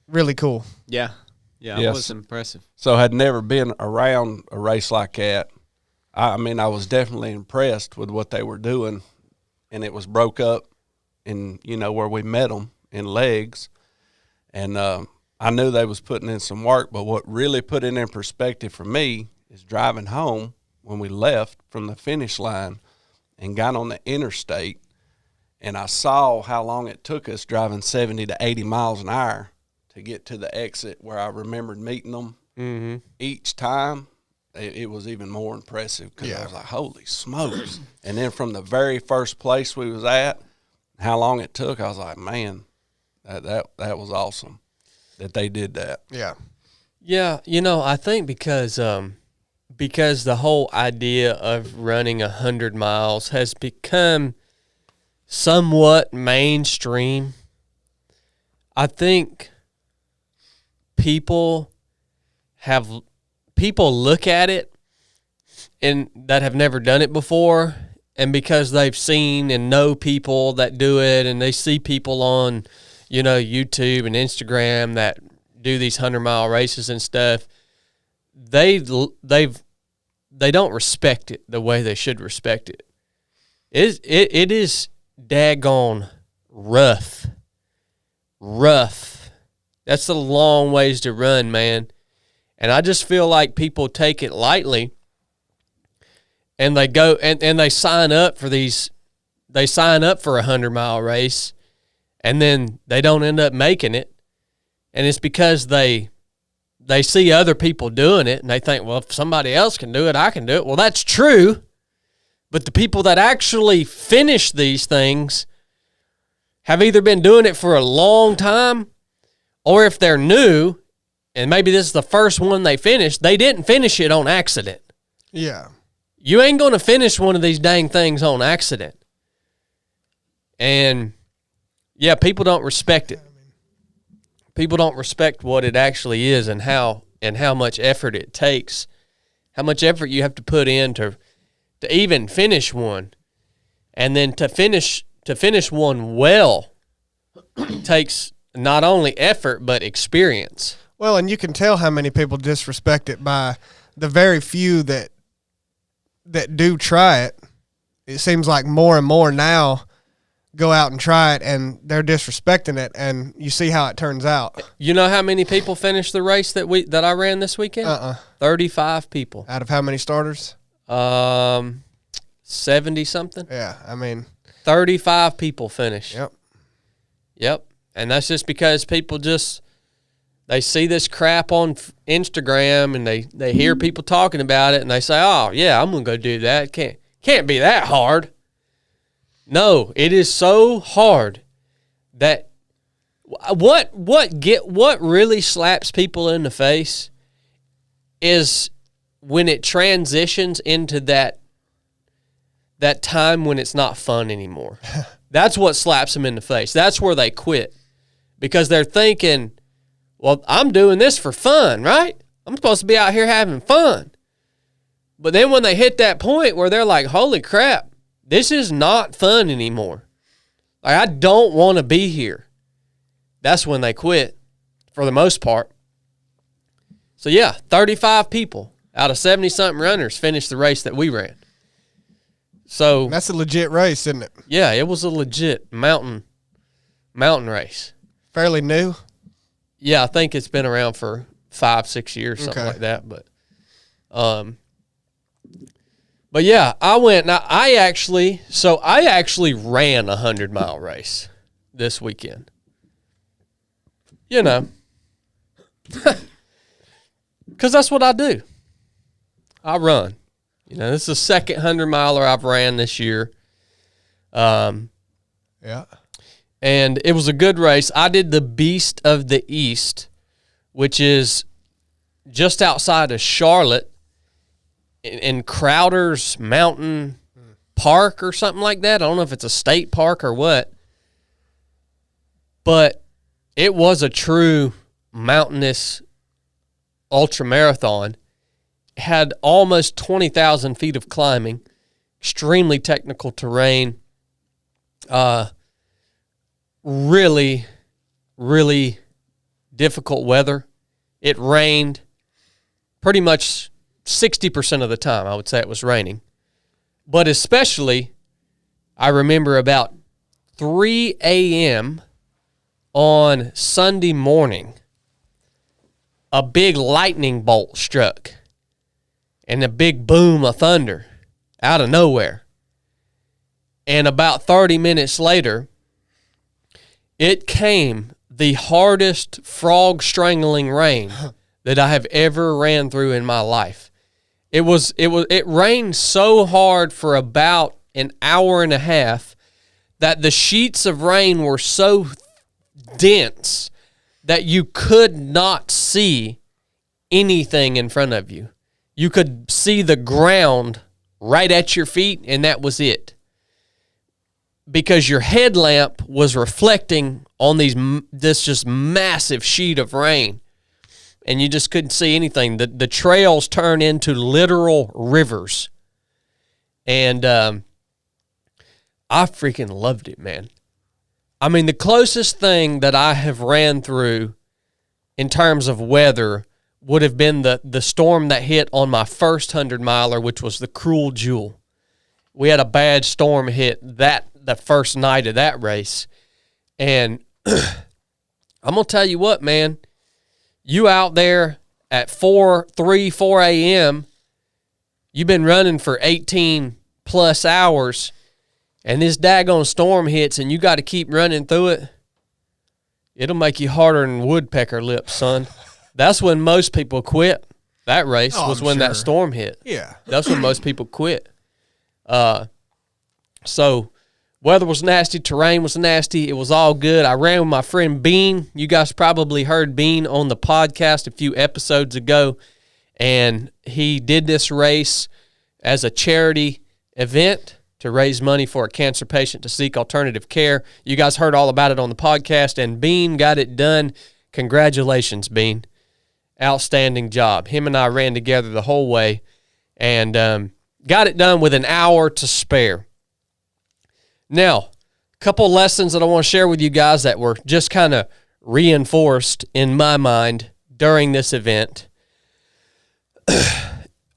Speaker 2: Really cool.
Speaker 4: Yeah. Yeah,
Speaker 3: Yes.
Speaker 4: it was impressive.
Speaker 3: So had never been around a race like that. I mean, I was definitely impressed with what they were doing, and it was broke up in, where we met them in legs. And I knew they was putting in some work, but what really put it in perspective for me is driving home when we left from the finish line and got on the interstate, and I saw how long it took us driving 70 to 80 miles an hour to get to the exit where I remembered meeting them each time. It was even more impressive because I was like, holy smokes. And then from the very first place we was at, how long it took, I was like, man, that was awesome that they did that.
Speaker 2: Yeah.
Speaker 1: Yeah, I think because the whole idea of running 100 miles has become somewhat mainstream. I think people look at it and that have never done it before, and because they've seen and know people that do it, and they see people on YouTube and Instagram that do these 100-mile races and stuff, they don't respect it the way they should respect it. It is daggone rough. That's a long ways to run, man. And I just feel like people take it lightly, and they go and they sign up for these. They sign up for a 100-mile race, and then they don't end up making it. And it's because they see other people doing it, and they think, well, if somebody else can do it, I can do it. Well, that's true. But the people that actually finish these things have either been doing it for a long time, or if they're new, and maybe this is the first one they finished, they didn't finish it on accident.
Speaker 2: Yeah.
Speaker 1: You ain't going to finish one of these dang things on accident. And, yeah, people don't respect it. People don't respect what it actually is and how much effort it takes, how much effort you have to put in to even finish one. And then to finish one well takes not only effort but experience.
Speaker 2: Well, and you can tell how many people disrespect it by the very few that do try it. It seems like more and more now go out and try it, and they're disrespecting it, and you see how it turns out.
Speaker 1: You know how many people finished the race that I ran this weekend? 35 people.
Speaker 2: Out of how many starters?
Speaker 1: 70 something.
Speaker 2: Yeah, I mean
Speaker 1: 35 people finished.
Speaker 2: Yep.
Speaker 1: And that's just because people they see this crap on Instagram, and they hear people talking about it, and they say, "Oh yeah, I'm gonna go do that. Can't be that hard." No, it is so hard that what really slaps people in the face is when it transitions into that time when it's not fun anymore. That's what slaps them in the face. That's where they quit, because they're thinking, well, I'm doing this for fun, right? I'm supposed to be out here having fun. But then when they hit that point where they're like, holy crap, this is not fun anymore. Like, I don't want to be here. That's when they quit, for the most part. So, yeah, 35 people out of 70-something runners finished the race that we ran. So
Speaker 2: that's a legit race, isn't it?
Speaker 1: Yeah, it was a legit mountain race.
Speaker 2: Fairly new?
Speaker 1: Yeah, I think it's been around for 5-6 years, something like that. But yeah, I went. Now I actually ran a 100-mile race this weekend. Because that's what I do. I run. This is the second 100-miler I've ran this year.
Speaker 2: Yeah.
Speaker 1: And it was a good race. I did the Beast of the East, which is just outside of Charlotte in Crowder's Mountain Park or something like that. I don't know if it's a state park or what. but it was a true mountainous ultra marathon. Had almost 20,000 feet of climbing, extremely technical terrain, really, really difficult weather. It rained pretty much 60% of the time. I would say it was raining. But especially, I remember about 3 a.m. on Sunday morning, a big lightning bolt struck and a big boom of thunder out of nowhere. And about 30 minutes later, it came the hardest frog strangling rain that I have ever ran through in my life. It rained so hard for about an hour and a half that the sheets of rain were so dense that you could not see anything in front of you. You could see the ground right at your feet, and that was it. Because your headlamp was reflecting on this just massive sheet of rain, and you just couldn't see anything. The trails turn into literal rivers. And I freaking loved it, man. I mean, the closest thing that I have ran through in terms of weather would have been the storm that hit on my first 100-miler, which was the Cruel Jewel. We had a bad storm hit the first night of that race. And I'm going to tell you what, man. You out there at 4 a.m., you've been running for 18-plus hours, and this daggone storm hits, and you got to keep running through it. It'll make you harder than woodpecker lips, son. That's when most people quit. That race was when that storm hit.
Speaker 2: Yeah.
Speaker 1: That's when most people quit. So weather was nasty. Terrain was nasty. It was all good. I ran with my friend Bean. You guys probably heard Bean on the podcast a few episodes ago. And he did this race as a charity event to raise money for a cancer patient to seek alternative care. You guys heard all about it on the podcast, and Bean got it done. Congratulations, Bean. Outstanding job. Him and I ran together the whole way and got it done with an hour to spare. Now, a couple lessons that I want to share with you guys that were just kind of reinforced in my mind during this event.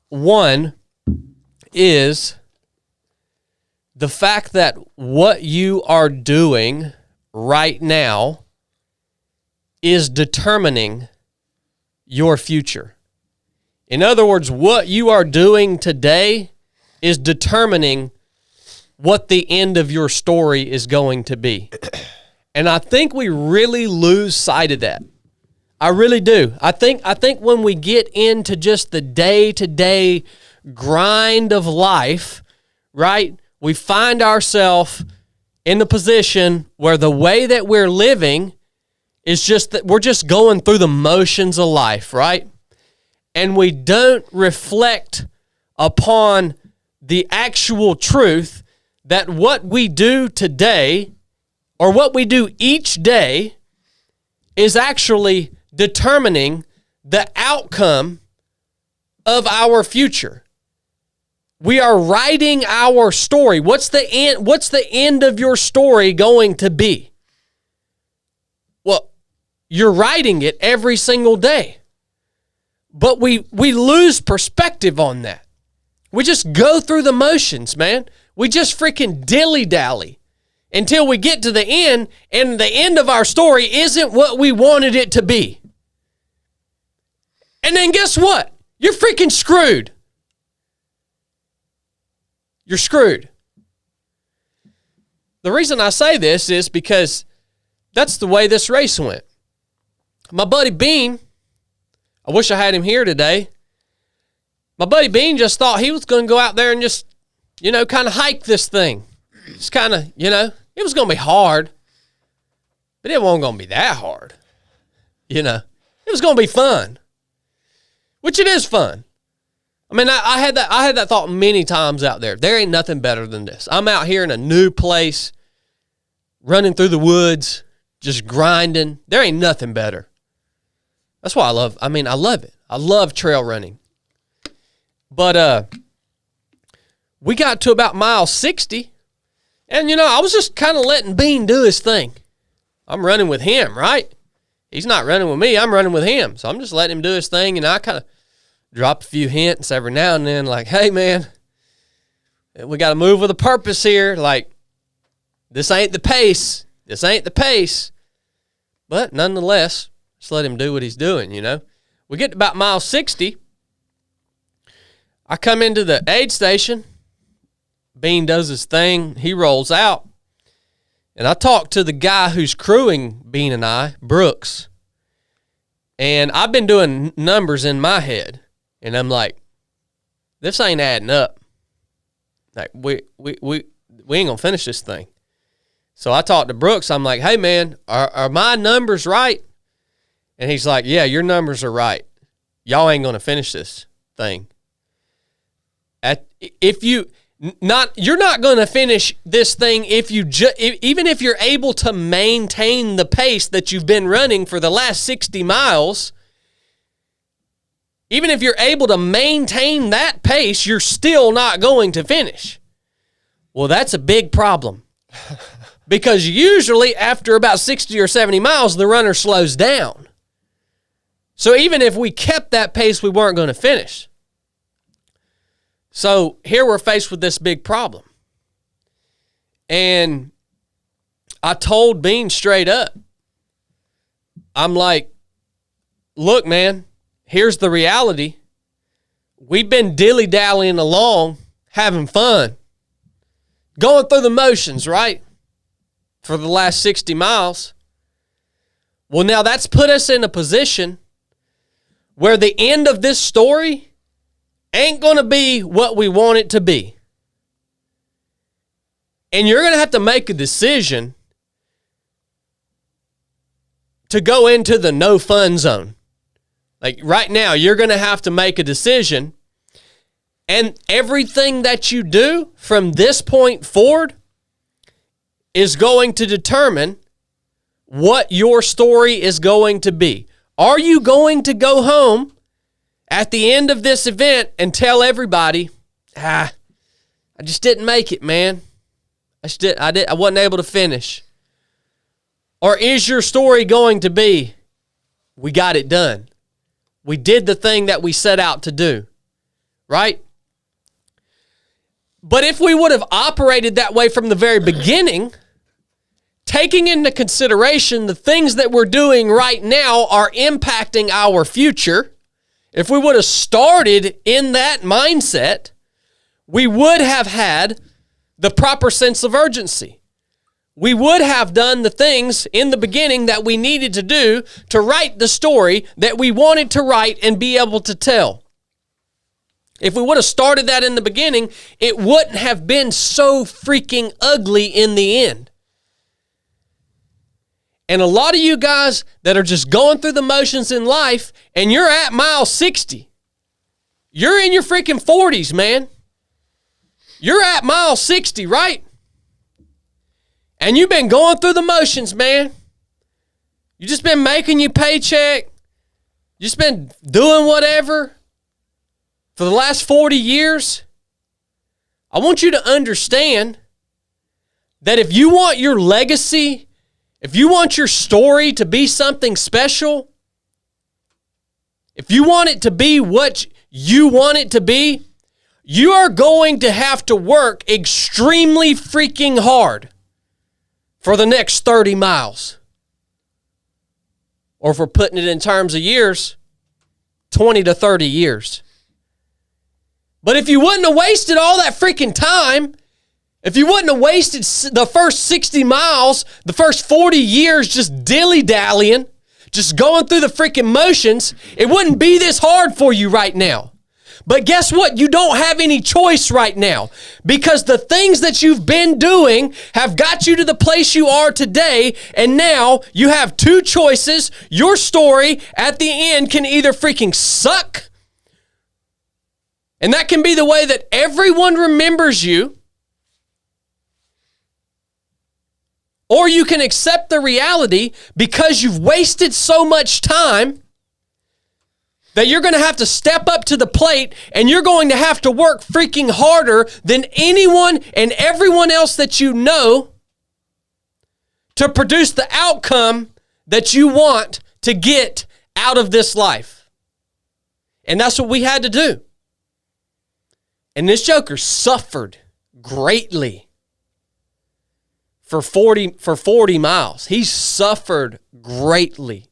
Speaker 1: One is the fact that what you are doing right now is determining your future. In other words, what you are doing today is determining what the end of your story is going to be. And I think we really lose sight of that. I really do. I think when we get into just the day-to-day grind of life, right, we find ourselves in the position where the way that we're living is just that we're just going through the motions of life, right? And we don't reflect upon the actual truth that what we do today or what we do each day is actually determining the outcome of our future. We are writing our story. What's the end of your story going to be? Well, you're writing it every single day. But we lose perspective on that. We just go through the motions, man. We just freaking dilly-dally until we get to the end, and the end of our story isn't what we wanted it to be. And then guess what? You're freaking screwed. You're screwed. The reason I say this is because that's the way this race went. My buddy Bean, I wish I had him here today. My buddy Bean just thought he was going to go out there and just, kind of hike this thing. Just kind of, it was going to be hard, but it wasn't going to be that hard. It was going to be fun, which it is fun. I mean, I had that thought many times out there. There ain't nothing better than this. I'm out here in a new place, running through the woods, just grinding. There ain't nothing better. That's why I love it. I love trail running. But we got to about mile 60, and, I was just kind of letting Bean do his thing. I'm running with him, right? He's not running with me. I'm running with him. So I'm just letting him do his thing, and I kind of drop a few hints every now and then, like, hey, man, we got to move with a purpose here. Like, this ain't the pace. This ain't the pace. But nonetheless, just let him do what he's doing, We get to about mile 60. I come into the aid station. Bean does his thing. He rolls out. And I talk to the guy who's crewing Bean and I, Brooks. And I've been doing numbers in my head. And I'm like, this ain't adding up. Like, we ain't going to finish this thing. So I talked to Brooks. I'm like, hey, man, are my numbers right? And he's like, yeah, your numbers are right. Y'all ain't going to finish this thing. You're not going to finish this thing even if you're able to maintain the pace that you've been running for the last 60 miles. Even if you're able to maintain that pace, you're still not going to finish. Well, that's a big problem. Because usually after about 60 or 70 miles, the runner slows down. So even if we kept that pace, we weren't going to finish. So here we're faced with this big problem. And I told Bean straight up, I'm like, look, man, here's the reality. We've been dilly-dallying along, having fun, going through the motions, right? For the last 60 miles. Well, now that's put us in a position where the end of this story ain't going to be what we want it to be. And you're going to have to make a decision to go into the no fun zone. Like right now, you're going to have to make a decision, and everything that you do from this point forward is going to determine what your story is going to be. Are you going to go home at the end of this event and tell everybody, I just didn't make it, man. I wasn't able to finish. Or is your story going to be, we got it done. We did the thing that we set out to do, right? But if we would have operated that way from the very beginning, taking into consideration the things that we're doing right now are impacting our future, if we would have started in that mindset, we would have had the proper sense of urgency. We would have done the things in the beginning that we needed to do to write the story that we wanted to write and be able to tell. If we would have started that in the beginning, it wouldn't have been so freaking ugly in the end. And a lot of you guys that are just going through the motions in life, and you're at mile 60. You're in your freaking 40s, man. You're at mile 60, right? And you've been going through the motions, man. You just been making your paycheck. You just been doing whatever for the last 40 years. I want you to understand that if you want your legacy, if you want your story to be something special, if you want it to be what you want it to be, you are going to have to work extremely freaking hard for the next 30 miles. Or if we're putting it in terms of years, 20 to 30 years. But if you wouldn't have wasted all that freaking time, if you wouldn't have wasted the first 60 miles, the first 40 years just dilly-dallying, just going through the freaking motions, it wouldn't be this hard for you right now. But guess what? You don't have any choice right now, because the things that you've been doing have got you to the place you are today, and now you have two choices. Your story at the end can either freaking suck, and that can be the way that everyone remembers you, Or you can accept the reality because you've wasted so much time that you're going to have to step up to the plate and you're going to have to work freaking harder than anyone and everyone else that you know to produce the outcome that you want to get out of this life. And that's what we had to do. And this joker suffered greatly for 40 miles. He suffered greatly.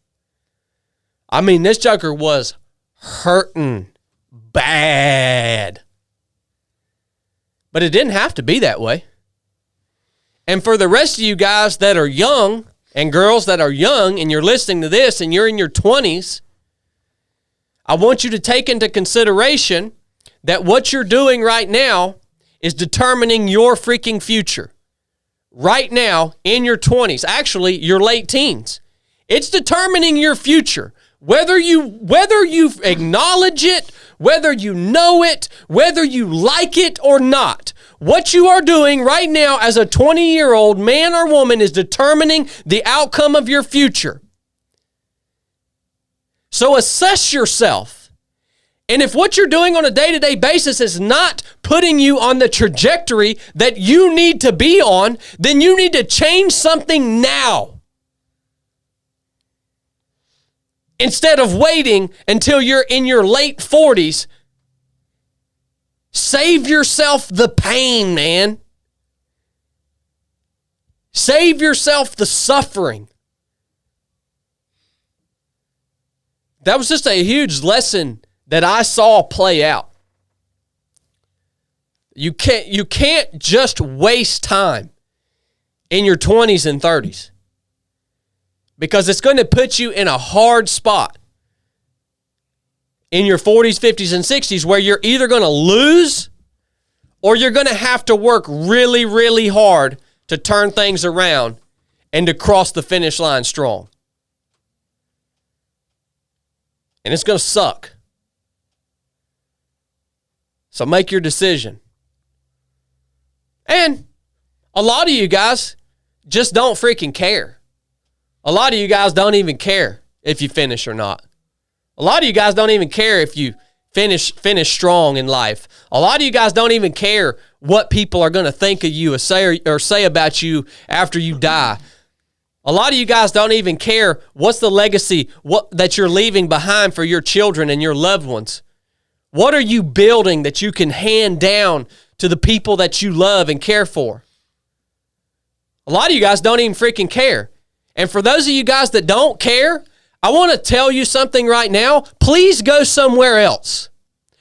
Speaker 1: I mean, this joker was hurting bad. But it didn't have to be that way. And for the rest of you guys that are young and girls that are young and you're listening to this and you're in your 20s, I want you to take into consideration that what you're doing right now is determining your freaking future. Right now, in your 20s, actually your late teens, it's determining your future. Whether you acknowledge it, whether you know it, whether you like it or not, what you are doing right now as a 20-year-old man or woman is determining the outcome of your future. So assess yourself. And if what you're doing on a day-to-day basis is not putting you on the trajectory that you need to be on, then you need to change something now. Instead of waiting until you're in your late 40s, save yourself the pain, man. Save yourself the suffering. That was just a huge lesson that I saw play out. You can't just waste time in your 20s and 30s. Because it's going to put you in a hard spot in your 40s, 50s, and 60s where you're either going to lose or you're going to have to work really, really hard to turn things around and to cross the finish line strong. And it's going to suck. So make your decision. And a lot of you guys just don't freaking care. A lot of you guys don't even care if you finish or not. A lot of you guys don't even care if you finish strong in life. A lot of you guys don't even care what people are going to think of you or say about you after you die. A lot of you guys don't even care what's the legacy that you're leaving behind for your children and your loved ones. What are you building that you can hand down to the people that you love and care for? A lot of you guys don't even freaking care. And for those of you guys that don't care, I want to tell you something right now. Please go somewhere else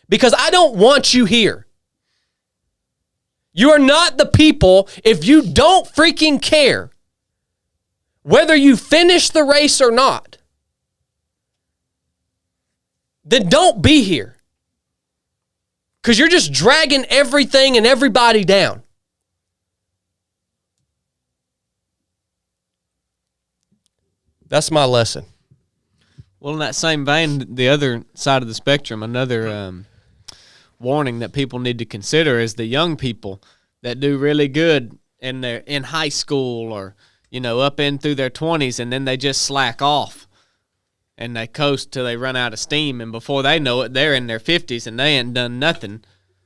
Speaker 1: because I don't want you here. You are not the people if you don't freaking care whether you finish the race or not. Then don't be here because you're just dragging everything and everybody down. That's my lesson.
Speaker 4: Well, in that same vein, the other side of the spectrum, another warning that people need to consider is the young people that do really good in high school or, up in through their 20s, and then they just slack off and they coast till they run out of steam, and before they know it, they're in their 50s and they ain't done nothing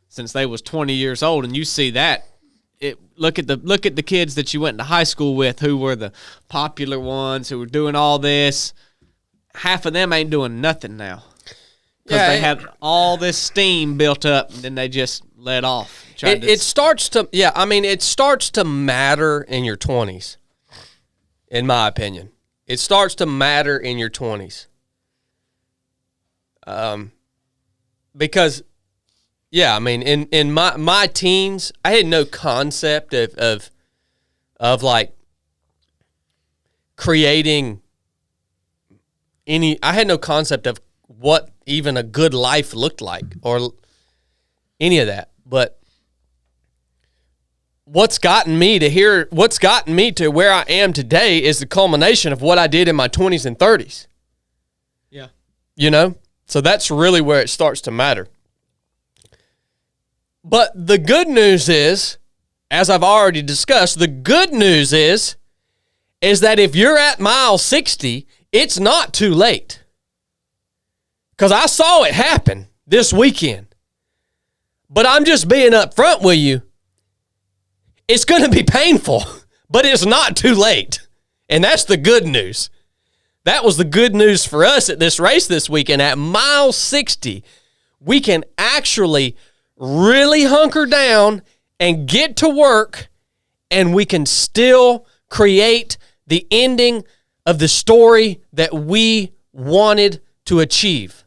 Speaker 4: since they was 20 years old. And you see that. Look at the kids that you went to high school with who were the popular ones who were doing all this. Half of them ain't doing nothing now because they had all this steam built up and then they just let off. It starts to matter in your 20s, in my opinion. It starts to matter in your 20s. Because in my teens, I had no concept of like creating I had no concept of what even a good life looked like or any of that. But what's gotten me to where I am today is the culmination of what I did in my 20s and 30s. Yeah.
Speaker 1: So that's really where it starts to matter. But the good news is, as I've already discussed, the good news is is that if you're at mile 60, it's not too late. Because I saw it happen this weekend. But I'm just being upfront with you. It's going to be painful, but it's not too late. And that's the good news. That was the good news for us at this race this weekend. At mile 60, we can actually really hunker down and get to work, and we can still create the ending of the story that we wanted to achieve.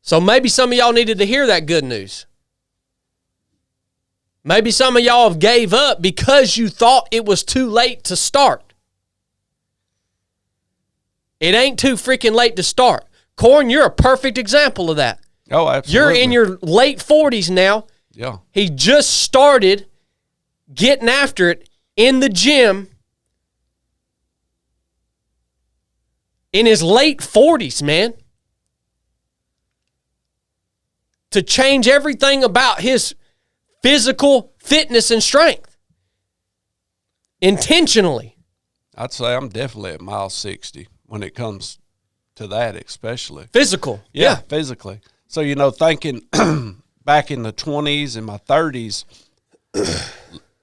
Speaker 1: So maybe some of y'all needed to hear that good news. Maybe some of y'all have gave up because you thought it was too late to start. It ain't too freaking late to start. Corn, you're a perfect example of that.
Speaker 3: Oh, absolutely.
Speaker 1: You're in your late 40s now.
Speaker 3: Yeah.
Speaker 1: He just started getting after it in the gym in his late 40s, man. To change everything about his physical fitness and strength. Intentionally.
Speaker 3: I'd say I'm definitely at mile 60 when it comes to that, especially.
Speaker 1: Physical.
Speaker 3: Yeah, physically. So, thinking back in the 20s and my 30s,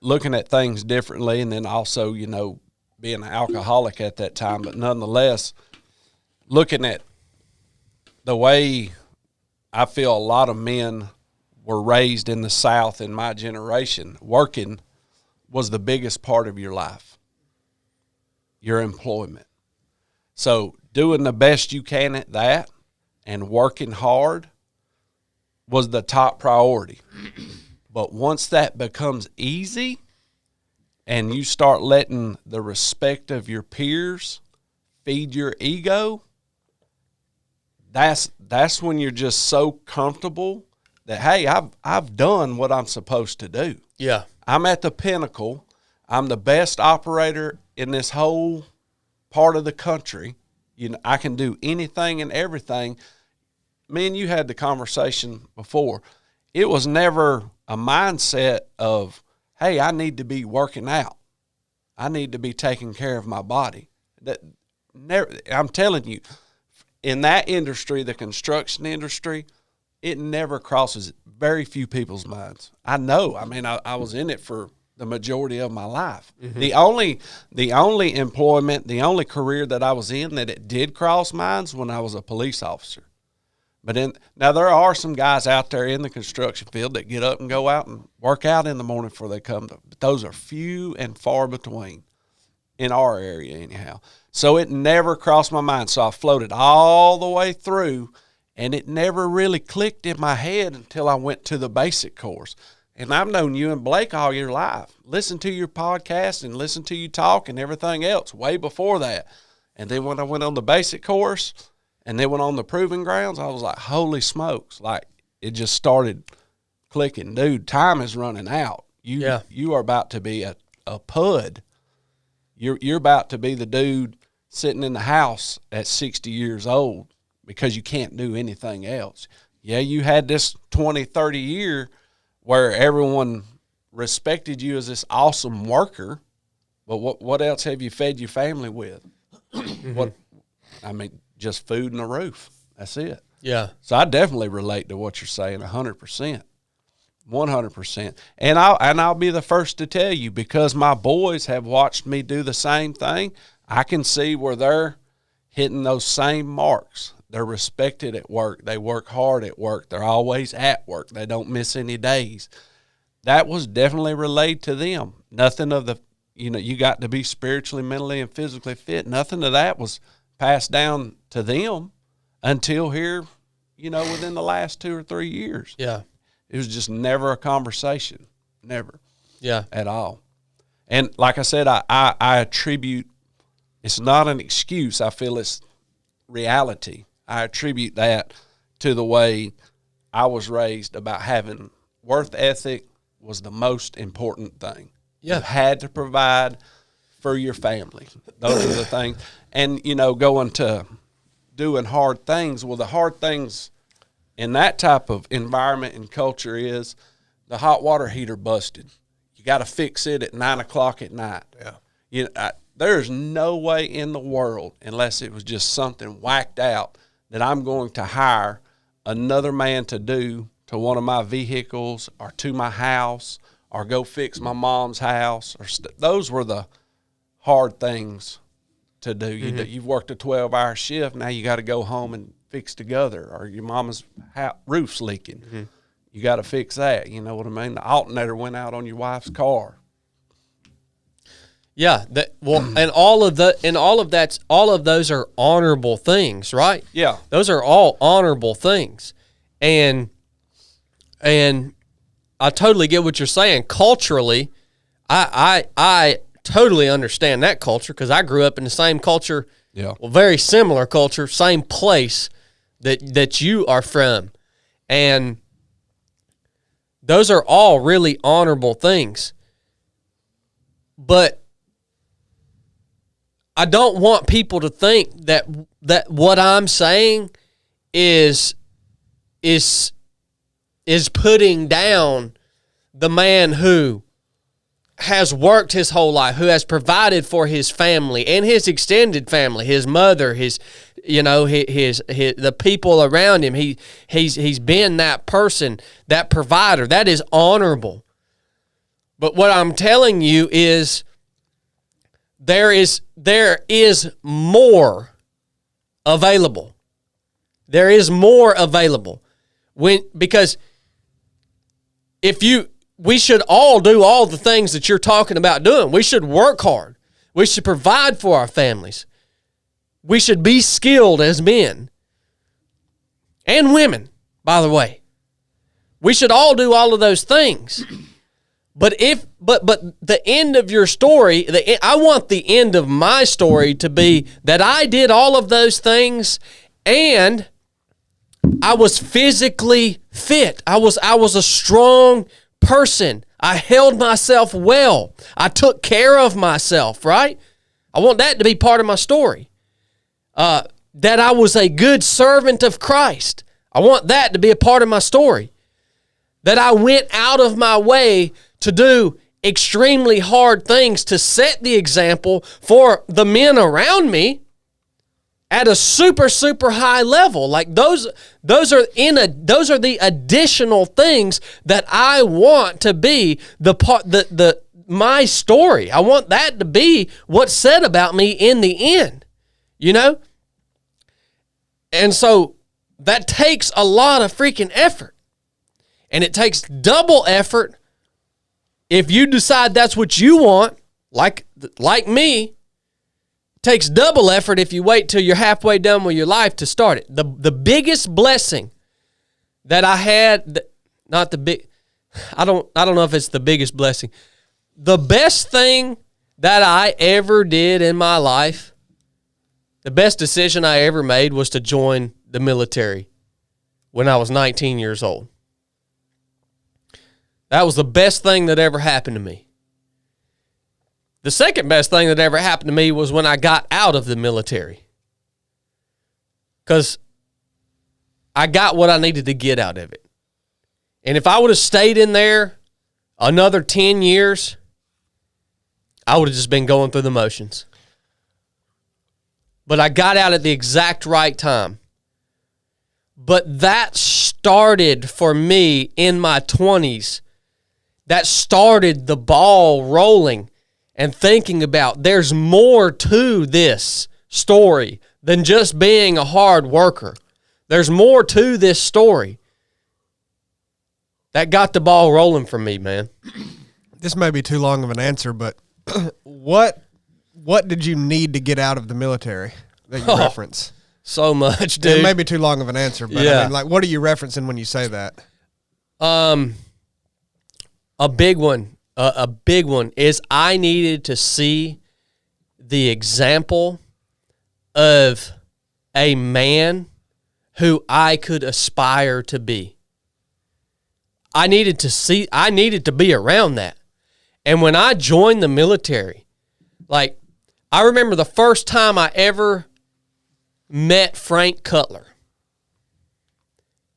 Speaker 3: looking at things differently, and then also, being an alcoholic at that time, but nonetheless, looking at the way I feel a lot of men were raised in the South in my generation, working was the biggest part of your life, your employment. So doing the best you can at that and working hard was the top priority. But once that becomes easy and you start letting the respect of your peers feed your ego, that's when you're just so comfortable that, hey, I've done what I'm supposed to do.
Speaker 1: Yeah.
Speaker 3: I'm at the pinnacle. I'm the best operator in this whole part of the country. I can do anything and everything. Me and you had the conversation before. It was never a mindset of, hey, I need to be working out. I need to be taking care of my body. That never. I'm telling you, in that industry, the construction industry, it never crosses very few people's minds. I know. I mean, I was in it for the majority of my life. Mm-hmm. The only employment, the only career that I was in that it did cross minds when I was a police officer. But now there are some guys out there in the construction field that get up and go out and work out in the morning before they come to, but those are few and far between in our area anyhow. So it never crossed my mind. So I floated all the way through, and it never really clicked in my head until I went to the basic course. And I've known you and Blake all your life. Listen to your podcast and listen to you talk and everything else way before that. And then when I went on the basic course and then went on the proving grounds, I was like, holy smokes. Like, it just started clicking. Dude, time is running out. You are about to be a pud. You're about to be the dude sitting in the house at 60 years old because you can't do anything else. Yeah, you had this 20, 30 year where everyone respected you as this awesome worker, but what else have you fed your family with? Just food and a roof. That's it.
Speaker 1: Yeah.
Speaker 3: So I definitely relate to what you're saying 100%. 100%. And I'll be the first to tell you, because my boys have watched me do the same thing, I can see where they're hitting those same marks. They're respected at work. They work hard at work. They're always at work. They don't miss any days. That was definitely relayed to them. Nothing of the, you got to be spiritually, mentally, and physically fit. Nothing of that was passed down to them until here, within the last 2 or 3 years.
Speaker 1: Yeah.
Speaker 3: It was just never a conversation. Never.
Speaker 1: Yeah.
Speaker 3: At all. And like I said, I attribute, it's not an excuse. I feel it's reality. I attribute that to the way I was raised about having worth ethic was the most important thing.
Speaker 1: Yeah.
Speaker 3: You had to provide for your family. Those are the things. And, going to doing hard things. Well, the hard things in that type of environment and culture is the hot water heater busted. You got to fix it at 9 o'clock at night.
Speaker 2: Yeah.
Speaker 3: There's no way in the world, unless it was just something whacked out, that I'm going to hire another man to do to one of my vehicles or to my house or go fix my mom's house. Those were the hard things to do. You've worked a 12-hour shift. Now you got to go home and fix together, or your mama's roof's leaking. You got to fix that. You know what I mean? The alternator went out on your wife's car.
Speaker 1: Yeah, and all of those are honorable things, right?
Speaker 3: Yeah,
Speaker 1: those are all honorable things, and I totally get what you're saying. Culturally, I totally understand that culture because I grew up in the same culture, very similar culture, same place that you are from, and those are all really honorable things, but I don't want people to think that what I'm saying is putting down the man who has worked his whole life, who has provided for his family and his extended family, his mother, his the people around him. He's been that person, that provider. That is honorable. But what I'm telling you is there is more available. There is more available. Because we should all do all the things that you're talking about doing. We should work hard. We should provide for our families. We should be skilled as men and women, by the way. We should all do all of those things. But the end of your story, I want the end of my story to be that I did all of those things and I was physically fit. I was a strong person. I held myself well. I took care of myself, right? I want that to be part of my story. That I was a good servant of Christ. I want that to be a part of my story. That I went out of my way to do extremely hard things to set the example for the men around me at a super, super high level. Like those are the additional things that I want to be my story. I want that to be what's said about me in the end, you know? And so that takes a lot of freaking effort. And it takes double effort if you decide that's what you want, like me. It takes double effort if you wait till you're halfway done with your life to start it. The biggest blessing that I had, I don't know if it's the biggest blessing. The best thing that I ever did in my life, the best decision I ever made was to join the military when I was 19 years old. That was the best thing that ever happened to me. The second best thing that ever happened to me was when I got out of the military. Because I got what I needed to get out of it. And if I would have stayed in there another 10 years, I would have just been going through the motions. But I got out at the exact right time. But that started for me in my 20s. That started the ball rolling and thinking about there's more to this story than just being a hard worker. There's more to this story. That got the ball rolling for me, man.
Speaker 2: This may be too long of an answer, but what did you need to get out of the military that you reference?
Speaker 1: So much, dude.
Speaker 2: It may be too long of an answer, but I mean, like, what are you referencing when you say that?
Speaker 1: A big one is I needed to see the example of a man who I could aspire to be. I needed to be around that. And when I joined the military, like, I remember the first time I ever met Frank Cutler.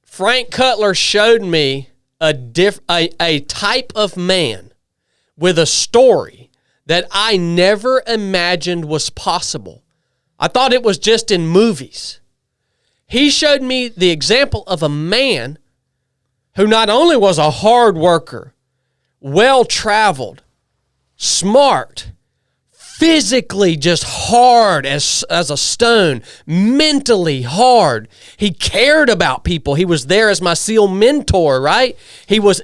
Speaker 1: Frank Cutler showed me a type of man with a story that I never imagined was possible. I thought it was just in movies. He showed me the example of a man who not only was a hard worker, well-traveled, smart, physically just hard as a stone, mentally hard. He cared about people. He was there as my SEAL mentor, right? He was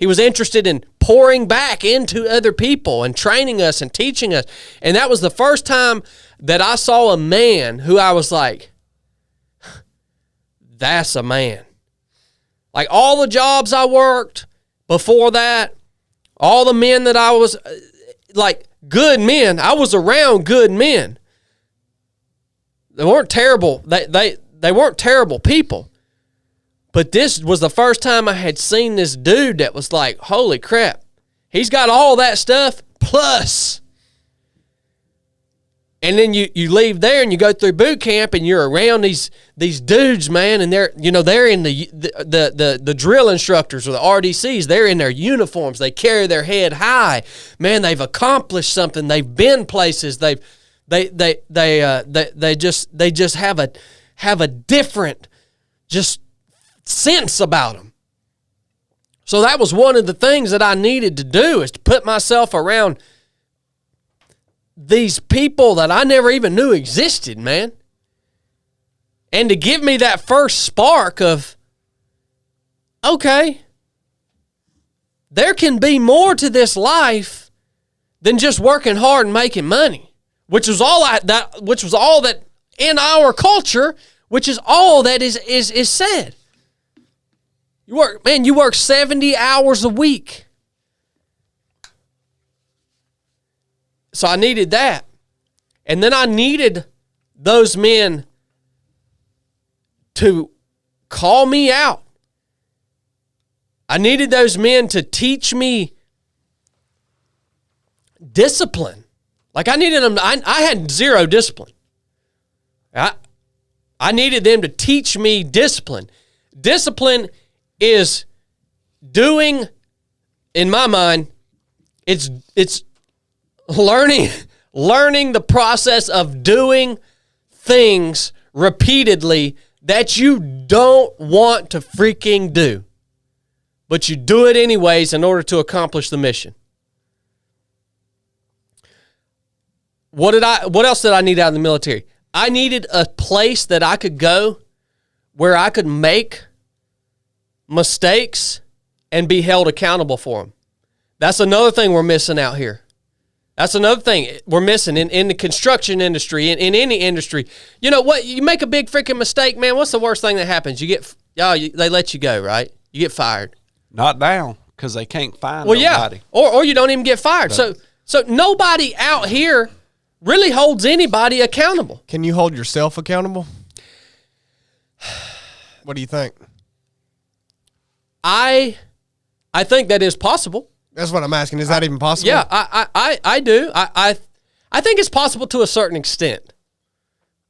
Speaker 1: interested in pouring back into other people and training us and teaching us. And that was the first time that I saw a man who I was like, that's a man. Like all the jobs I worked before that, all the men that I was like, good men. I was around good men. They weren't terrible. They weren't terrible people. But this was the first time I had seen this dude that was like, holy crap. He's got all that stuff plus. And then you leave there and you go through boot camp and you're around these dudes, man, and they're in the drill instructors or the RDCs. They're in their uniforms. They carry their head high. Man, they've accomplished something. They've been places. They just have a different just sense about them. So that was one of the things that I needed to do, is to put myself around these people that I never even knew existed, man. And to give me that first spark of, okay, there can be more to this life than just working hard and making money, which was all that in our culture, which is all that is said. You work 70 hours a week. So I needed that. And then I needed those men to call me out. I needed those men to teach me discipline. Like I needed them. I had zero discipline. I needed them to teach me discipline. Discipline is doing, in my mind, it's learning the process of doing things repeatedly that you don't want to freaking do, but you do it anyways in order to accomplish the mission. What else did I need out of the military? I needed a place that I could go where I could make mistakes and be held accountable for them. That's another thing we're missing out here. That's another thing we're missing in the construction industry, in any industry. You know what? You make a big freaking mistake, man. What's the worst thing that happens? They let you go, right? You get fired.
Speaker 3: Not down, because they can't find nobody.
Speaker 1: Yeah. Or you don't even get fired. So nobody out here really holds anybody accountable.
Speaker 2: Can you hold yourself accountable? What do you think?
Speaker 1: I think that is possible.
Speaker 2: That's what I'm asking. Is that even possible?
Speaker 1: Yeah, I do. I think it's possible to a certain extent.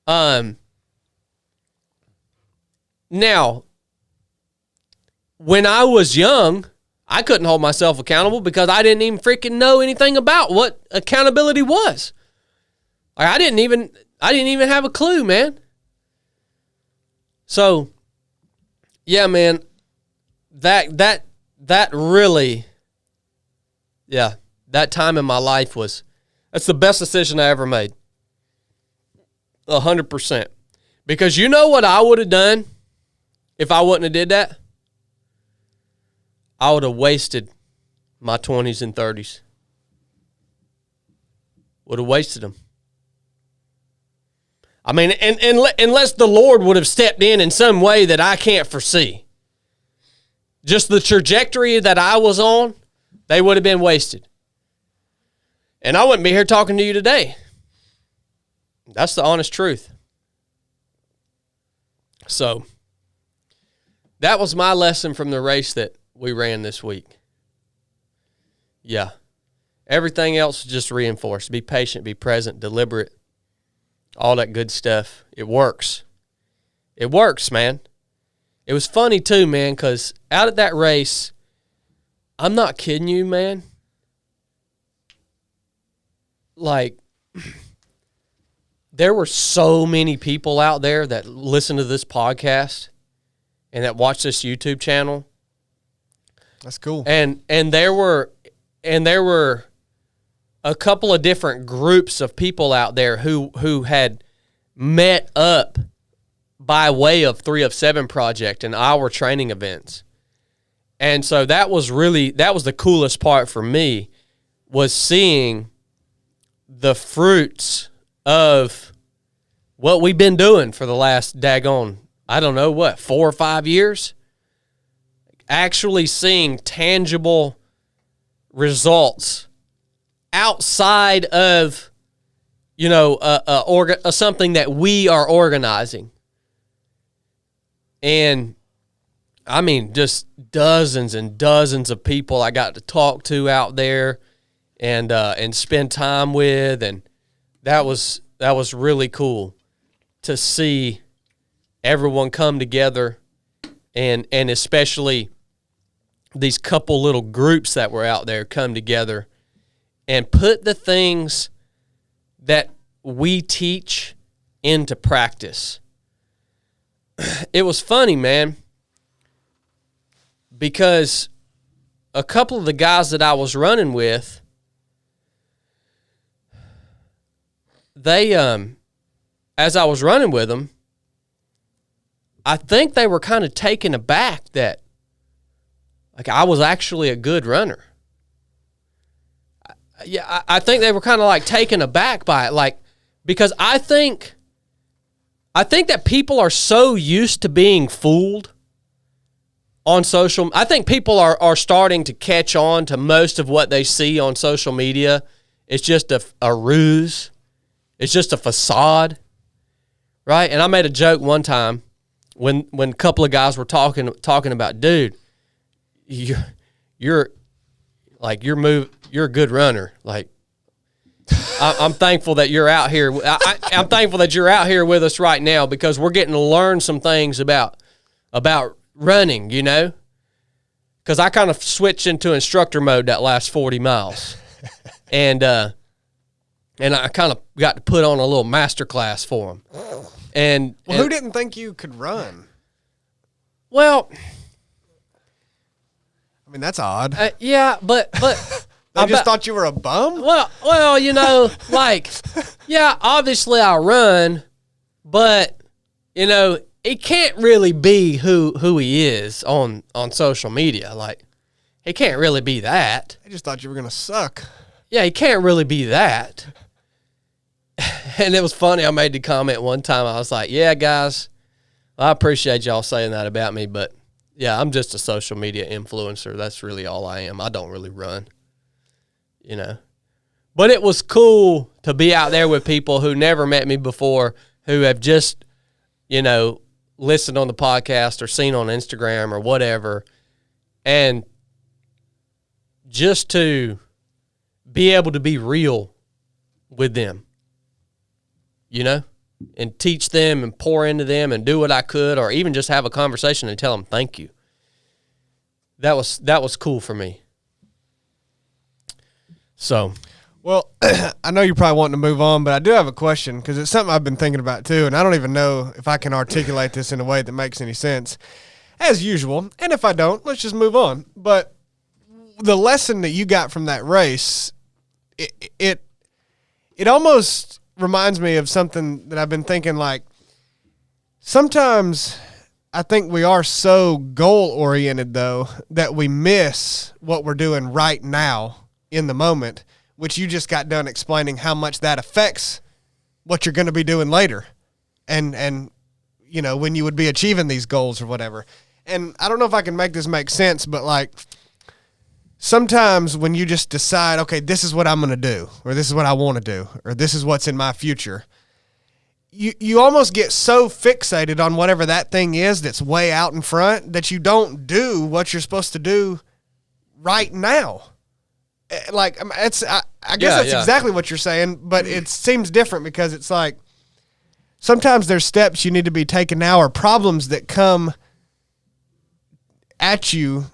Speaker 1: Now, when I was young, I couldn't hold myself accountable because I didn't even freaking know anything about what accountability was. Like, I didn't even have a clue, man. So, yeah, man, that really. Yeah, that time in my life that's the best decision I ever made. 100%. Because you know what I would have done if I wouldn't have did that? I would have wasted my 20s and 30s. Would have wasted them. I mean, unless the Lord would have stepped in some way that I can't foresee. Just the trajectory that I was on, they would have been wasted. And I wouldn't be here talking to you today. That's the honest truth. So, that was my lesson from the race that we ran this week. Yeah. Everything else just reinforced. Be patient, be present, deliberate, all that good stuff. It works. It works, man. It was funny too, man, because out at that race, I'm not kidding you, man. like, there were so many people out there that listen to this podcast and that watch this YouTube channel.
Speaker 2: That's cool.
Speaker 1: And there were a couple of different groups of people out there who had met up by way of 3 of 7 project and our training events. And so that was the coolest part for me, was seeing the fruits of what we've been doing for the last daggone, I don't know what, 4 or 5 years. Actually seeing tangible results outside of, something that we are organizing. And I mean, just dozens and dozens of people I got to talk to out there and spend time with, and that was really cool to see everyone come together, and especially these couple little groups that were out there come together and put the things that we teach into practice. It was funny, man, because a couple of the guys that I was running with, they, as I was running with them, I think they were kind of taken aback that, like, I was actually a good runner. Yeah, I think they were kind of like taken aback by it, like, because I think that people are so used to being fooled on social. I think people are starting to catch on to most of what they see on social media. It's just a ruse. It's just a facade, right? And I made a joke one time when a couple of guys were talking about, dude, you're a good runner. Like, I'm thankful that you're out here. I'm thankful that you're out here with us right now, because we're getting to learn some things about running, because I kind of switched into instructor mode that last 40 miles. And I kind of got to put on a little master class for them. And
Speaker 2: who didn't think you could run?
Speaker 1: Well,
Speaker 2: I mean, that's odd.
Speaker 1: Yeah, but
Speaker 2: I just thought you were a bum?
Speaker 1: Well, like, yeah, obviously I run, but, he can't really be who he is on social media. Like, he can't really be that.
Speaker 2: I just thought you were going to suck.
Speaker 1: Yeah, he can't really be that. And it was funny, I made the comment one time, I was like, yeah, guys, I appreciate y'all saying that about me, but, yeah, I'm just a social media influencer. That's really all I am. I don't really run. But it was cool to be out there with people who never met me before, who have just, listened on the podcast or seen on Instagram or whatever, and just to be able to be real with them, and teach them and pour into them and do what I could, or even just have a conversation and tell them thank you. That was cool for me. So,
Speaker 2: well, I know you're probably wanting to move on, but I do have a question, because it's something I've been thinking about too, and I don't even know if I can articulate this in a way that makes any sense, as usual. And if I don't, let's just move on. But the lesson that you got from that race, it almost reminds me of something that I've been thinking, like, sometimes I think we are so goal-oriented, though, that we miss what we're doing right now in the moment, which you just got done explaining how much that affects what you're going to be doing later and when you would be achieving these goals or whatever. And I don't know if I can make this make sense, but, like, sometimes when you just decide, okay, this is what I'm going to do, or this is what I want to do, or this is what's in my future, you almost get so fixated on whatever that thing is that's way out in front that you don't do what you're supposed to do right now. Like, I guess that's exactly what you're saying, but it seems different, because it's like sometimes there's steps you need to be taking now, or problems that come at you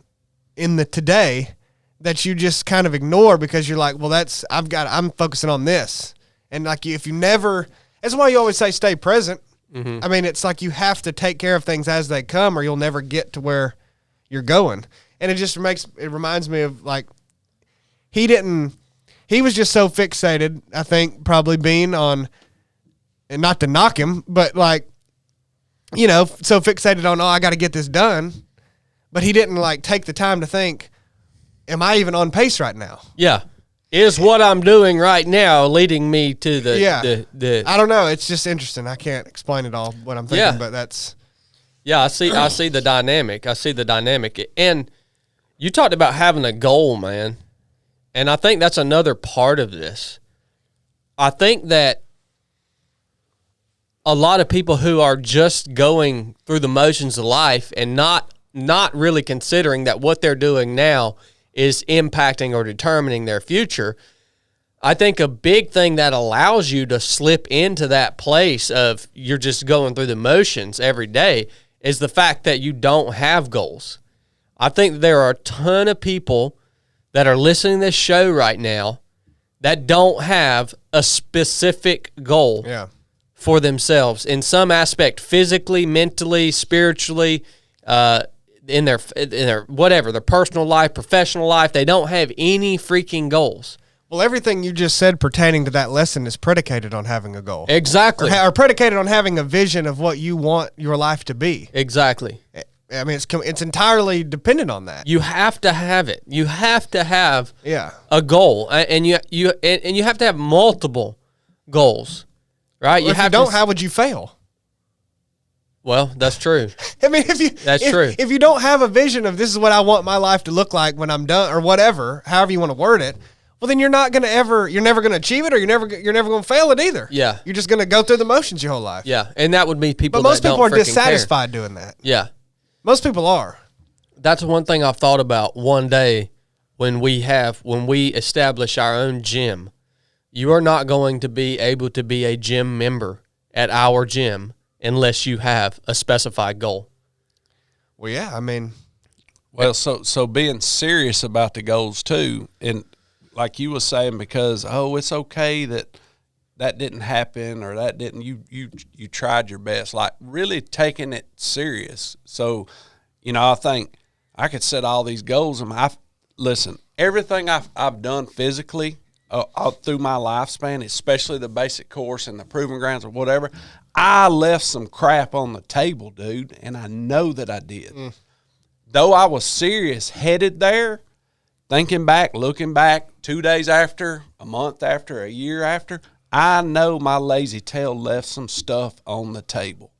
Speaker 2: in the today that you just kind of ignore because you're like, well, I'm focusing on this. And like if you never, that's why you always say stay present. Mm-hmm. I mean, it's like you have to take care of things as they come or you'll never get to where you're going. And it reminds me of like, he was just so fixated, I think, probably being on, and not to knock him, but like, so fixated on, I got to get this done. But he didn't like take the time to think, am I even on pace right now?
Speaker 1: Yeah. Is what I'm doing right now leading me to the
Speaker 2: I don't know. It's just interesting. I can't explain it all what I'm thinking, but that's.
Speaker 1: Yeah, I see the dynamic. And you talked about having a goal, man. And I think that's another part of this. I think that a lot of people who are just going through the motions of life and not really considering that what they're doing now is impacting or determining their future. I think a big thing that allows you to slip into that place of you're just going through the motions every day is the fact that you don't have goals. I think there are a ton of people that are listening to this show right now that don't have a specific goal for themselves in some aspect, physically, mentally, spiritually, in their whatever, their personal life, professional life. They don't have any freaking goals.
Speaker 2: Well, everything you just said pertaining to that lesson is predicated on having a goal.
Speaker 1: Exactly.
Speaker 2: Or predicated on having a vision of what you want your life to be.
Speaker 1: Exactly.
Speaker 2: I mean, it's entirely dependent on that.
Speaker 1: You have to have it. You have to have a goal, and you have to have multiple goals, right?
Speaker 2: Well, if you don't, how would you fail?
Speaker 1: Well, that's true.
Speaker 2: I mean, if you don't have a vision of this is what I want my life to look like when I'm done, or whatever, however you want to word it, well, then you're never going to achieve it, or you're never going to fail it either.
Speaker 1: Yeah,
Speaker 2: you're just going to go through the motions your whole life.
Speaker 1: Yeah, and that would be people.
Speaker 2: But most people are
Speaker 1: dissatisfied
Speaker 2: doing that.
Speaker 1: Yeah,
Speaker 2: most people are.
Speaker 1: That's one thing I've thought about. One day, when we establish our own gym, you are not going to be able to be a gym member at our gym unless you have a specified goal.
Speaker 2: Well, yeah, I mean.
Speaker 3: Well, so being serious about the goals too, and like you were saying, because, it's okay that didn't happen or that didn't, you tried your best, like really taking it serious. So, I think I could set all these goals and listen, everything I've done physically through my lifespan, especially the basic course and the proving grounds or whatever, I left some crap on the table, dude, and I know that I did. Though I was serious, headed there, thinking back, looking back, 2 days after, a month after, a year after, I know my lazy tail left some stuff on the table.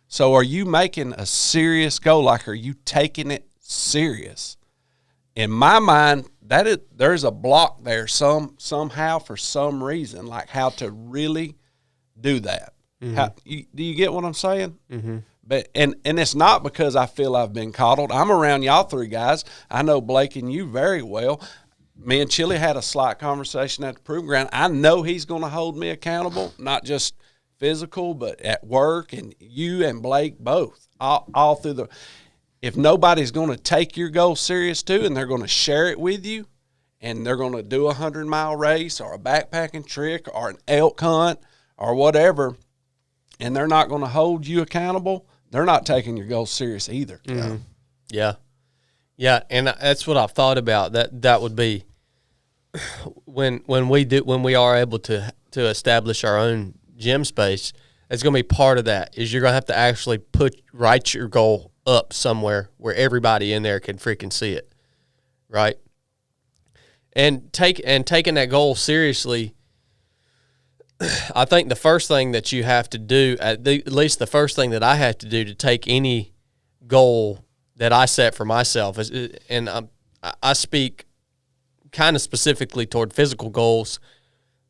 Speaker 3: So are you making a serious goal? Like, are you taking it serious? In my mind, there's a block there somehow for some reason, like how to really do that. Mm-hmm. Do you get what I'm saying? Mm-hmm. But and it's not because I feel I've been coddled. I'm around y'all three guys. I know Blake and you very well. Me and Chili had a slight conversation at the proving ground. I know he's going to hold me accountable, not just physical, but at work, and you and Blake both, all through the. If nobody's going to take your goal serious too, and they're going to share it with you, and they're going to do a 100-mile race or a backpacking trip or an elk hunt or whatever, and they're not going to hold you accountable, they're not taking your goals serious either.
Speaker 1: Mm-hmm. Yeah, and that's what I've thought about. That would be when we are able to establish our own gym space. It's going to be part of that. Is you're going to have to actually write your goal up somewhere where everybody in there can freaking see it, right? And taking that goal seriously. I think the first thing that you have to do, at least the first thing that I have to do to take any goal that I set for myself is, and I speak kind of specifically toward physical goals.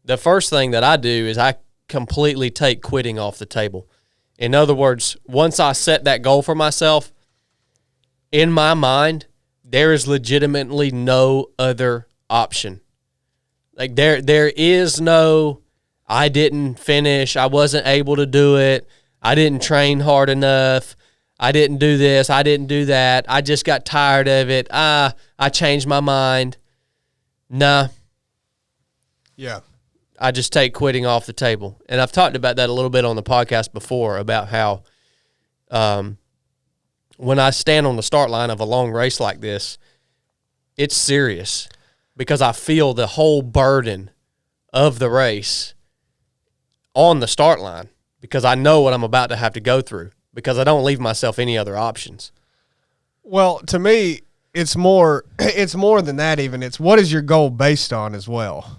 Speaker 1: The first thing that I do is I completely take quitting off the table. In other words, once I set that goal for myself, in my mind, there is legitimately no other option. Like there is no, I didn't finish, I wasn't able to do it, I didn't train hard enough, I didn't do this, I didn't do that, I just got tired of it, I changed my mind. Nah,
Speaker 2: Yeah.
Speaker 1: I just take quitting off the table. And I've talked about that a little bit on the podcast before about how when I stand on the start line of a long race like this, it's serious because I feel the whole burden of the race on the start line because I know what I'm about to have to go through because I don't leave myself any other options.
Speaker 2: Well, to me, it's more than that even. It's what is your goal based on as well.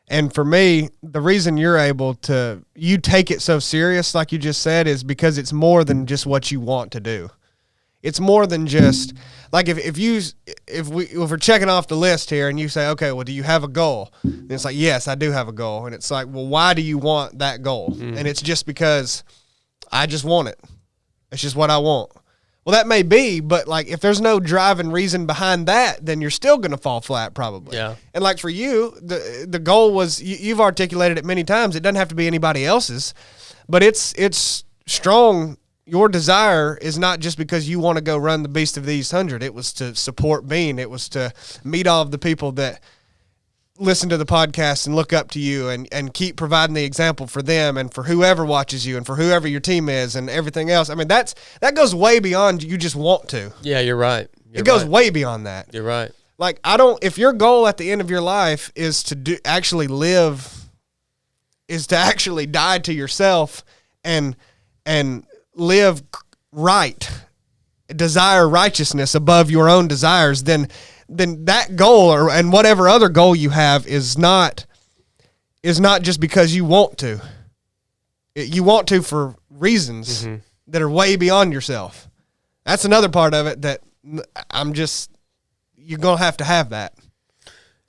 Speaker 2: And for me, the reason you take it so serious, like you just said, is because it's more than just what you want to do. It's more than just like if we're checking off the list here and you say, okay, well, do you have a goal? And it's like, yes, I do have a goal. And it's like, well, why do you want that goal? And it's just because I just want it. It's just what I want. Well, that may be, but like if there's no driving reason behind that, then you're still going to fall flat probably.
Speaker 1: Yeah.
Speaker 2: And like for you, the goal was you've articulated it many times. It doesn't have to be anybody else's, but it's strong. Your desire is not just because you want to go run the Beast of the East 100. It was to support Bean. It was to meet all of the people that listen to the podcast and look up to you and keep providing the example for them and for whoever watches you and for whoever your team is and everything else. I mean, that goes way beyond you just want to.
Speaker 1: Yeah, you're right.
Speaker 2: It goes way beyond that.
Speaker 1: You're right.
Speaker 2: Like, if your goal at the end of your life is to actually die to yourself and live right, desire righteousness above your own desires, then that goal and whatever other goal you have is not just because you want to. You want to for reasons that are way beyond yourself. That's another part of it that you're going to have that.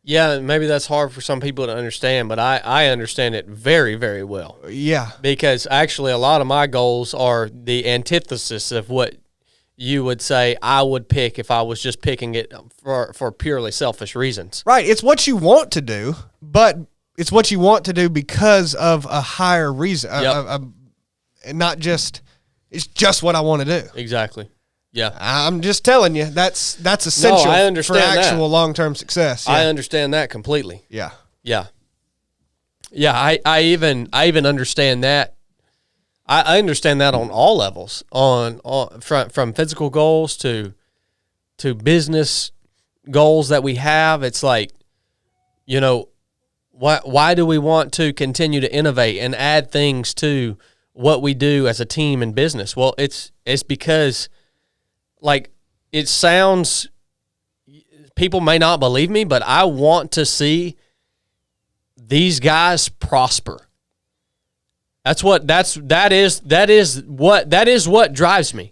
Speaker 1: Yeah, maybe that's hard for some people to understand, but I understand it very, very well.
Speaker 2: Yeah.
Speaker 1: Because actually a lot of my goals are the antithesis of what you would say I would pick if I was just picking it for purely selfish reasons.
Speaker 2: Right. It's what you want to do, but it's what you want to do because of a higher reason. And not just, it's just what I want to do.
Speaker 1: Exactly. Yeah.
Speaker 2: I'm just telling you, that's essential
Speaker 1: I understand
Speaker 2: for actual long-term success. Yeah.
Speaker 1: I understand that completely.
Speaker 2: Yeah.
Speaker 1: Yeah. Yeah, I even understand that. I understand that on all levels, from physical goals to business goals that we have. It's like, why do we want to continue to innovate and add things to what we do as a team in business? Well, it's because, like, it sounds, people may not believe me, but I want to see these guys prosper. That is what drives me.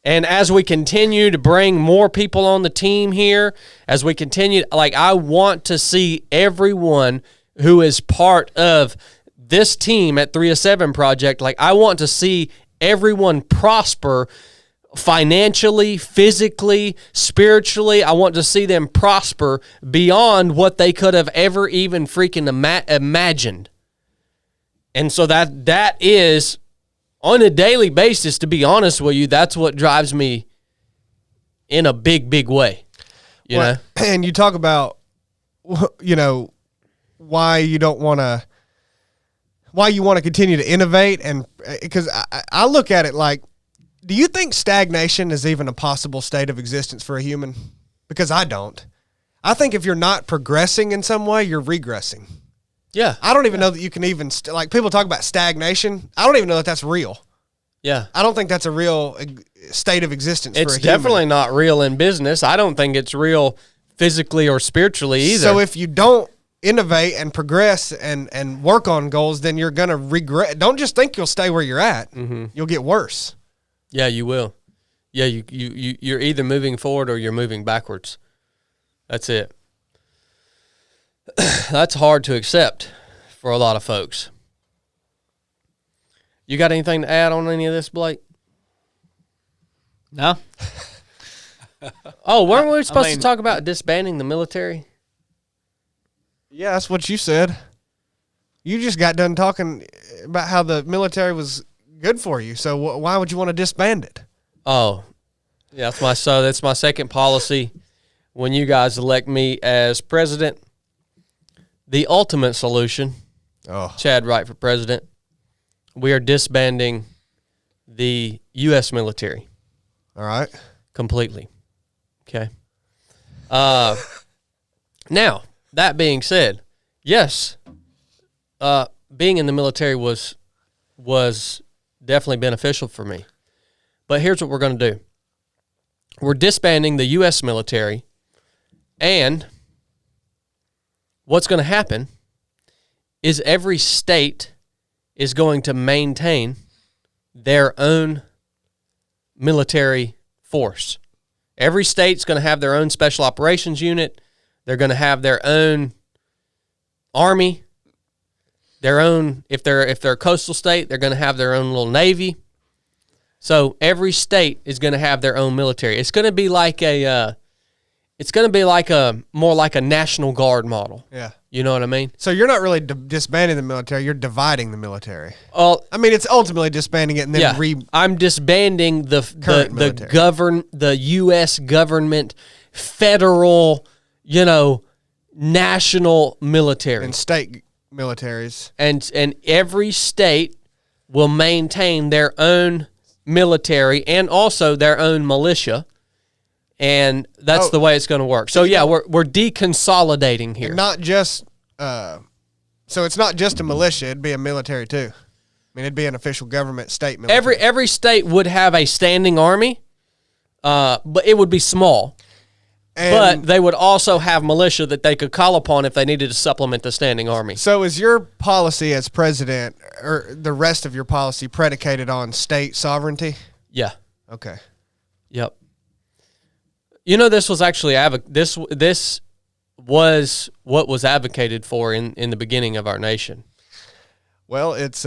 Speaker 1: And as we continue to bring more people on the team here, as we continue, like, I want to see everyone who is part of this team at 3 of 7 Project, like, I want to see everyone prosper financially, physically, spiritually. I want to see them prosper beyond what they could have ever even freaking imagined. And so that is, on a daily basis, to be honest with you, that's what drives me in a big, big way. You know?
Speaker 2: And you talk about, why you want to continue to innovate. And because I look at it like, do you think stagnation is even a possible state of existence for a human? Because I don't. I think if you're not progressing in some way, you're regressing.
Speaker 1: Yeah.
Speaker 2: I don't even know that you can even, like, people talk about stagnation. I don't even know that that's real.
Speaker 1: Yeah.
Speaker 2: I don't think that's a real state of existence for a human.
Speaker 1: It's definitely not real in business. I don't think it's real physically or spiritually either.
Speaker 2: So if you don't innovate and progress and work on goals, then you're going to regret. Don't just think you'll stay where you're at. Mm-hmm. You'll get worse.
Speaker 1: Yeah, you will. Yeah, you're either moving forward or you're moving backwards. That's it. That's hard to accept for a lot of folks. You got anything to add on any of this, Blake?
Speaker 4: No.
Speaker 1: Oh, weren't we supposed to talk about disbanding the military?
Speaker 2: Yeah, that's what you said. You just got done talking about how the military was good for you. So why would you want to disband it?
Speaker 1: Oh, yeah, that's my second policy. When you guys elect me as president, the ultimate solution,
Speaker 2: Oh,
Speaker 1: Chad Wright for president, we are disbanding the U.S. military
Speaker 2: all right.
Speaker 1: completely. Okay. Now, that being said, yes, being in the military was definitely beneficial for me. But here's what we're going to do. We're disbanding the U.S. military, and what's going to happen is every state is going to maintain their own military force. Every state's going to have their own special operations unit. They're going to have their own army, their own, if they're a coastal state, they're going to have their own little navy. So every state is going to have their own military. It's going to be like more like a National Guard model.
Speaker 2: Yeah.
Speaker 1: You know what I mean?
Speaker 2: So you're not really disbanding the military. You're dividing the military.
Speaker 1: Well,
Speaker 2: I mean, it's ultimately disbanding it and then
Speaker 1: I'm disbanding the U.S. government, federal, national military.
Speaker 2: and state militaries.
Speaker 1: And every state will maintain their own military and also their own militia. And that's the way it's going to work. So we're deconsolidating here.
Speaker 2: And not just so it's not just a militia, it'd be a military too. I mean, it'd be an official government state military.
Speaker 1: Every state would have a standing army, but it would be small. But they would also have militia that they could call upon if they needed to supplement the standing army.
Speaker 2: So is your policy as president, or the rest of your policy, predicated on state sovereignty?
Speaker 1: Yeah.
Speaker 2: Okay.
Speaker 1: Yep. This was actually this was what was advocated for in the beginning of our nation.
Speaker 2: Well, it's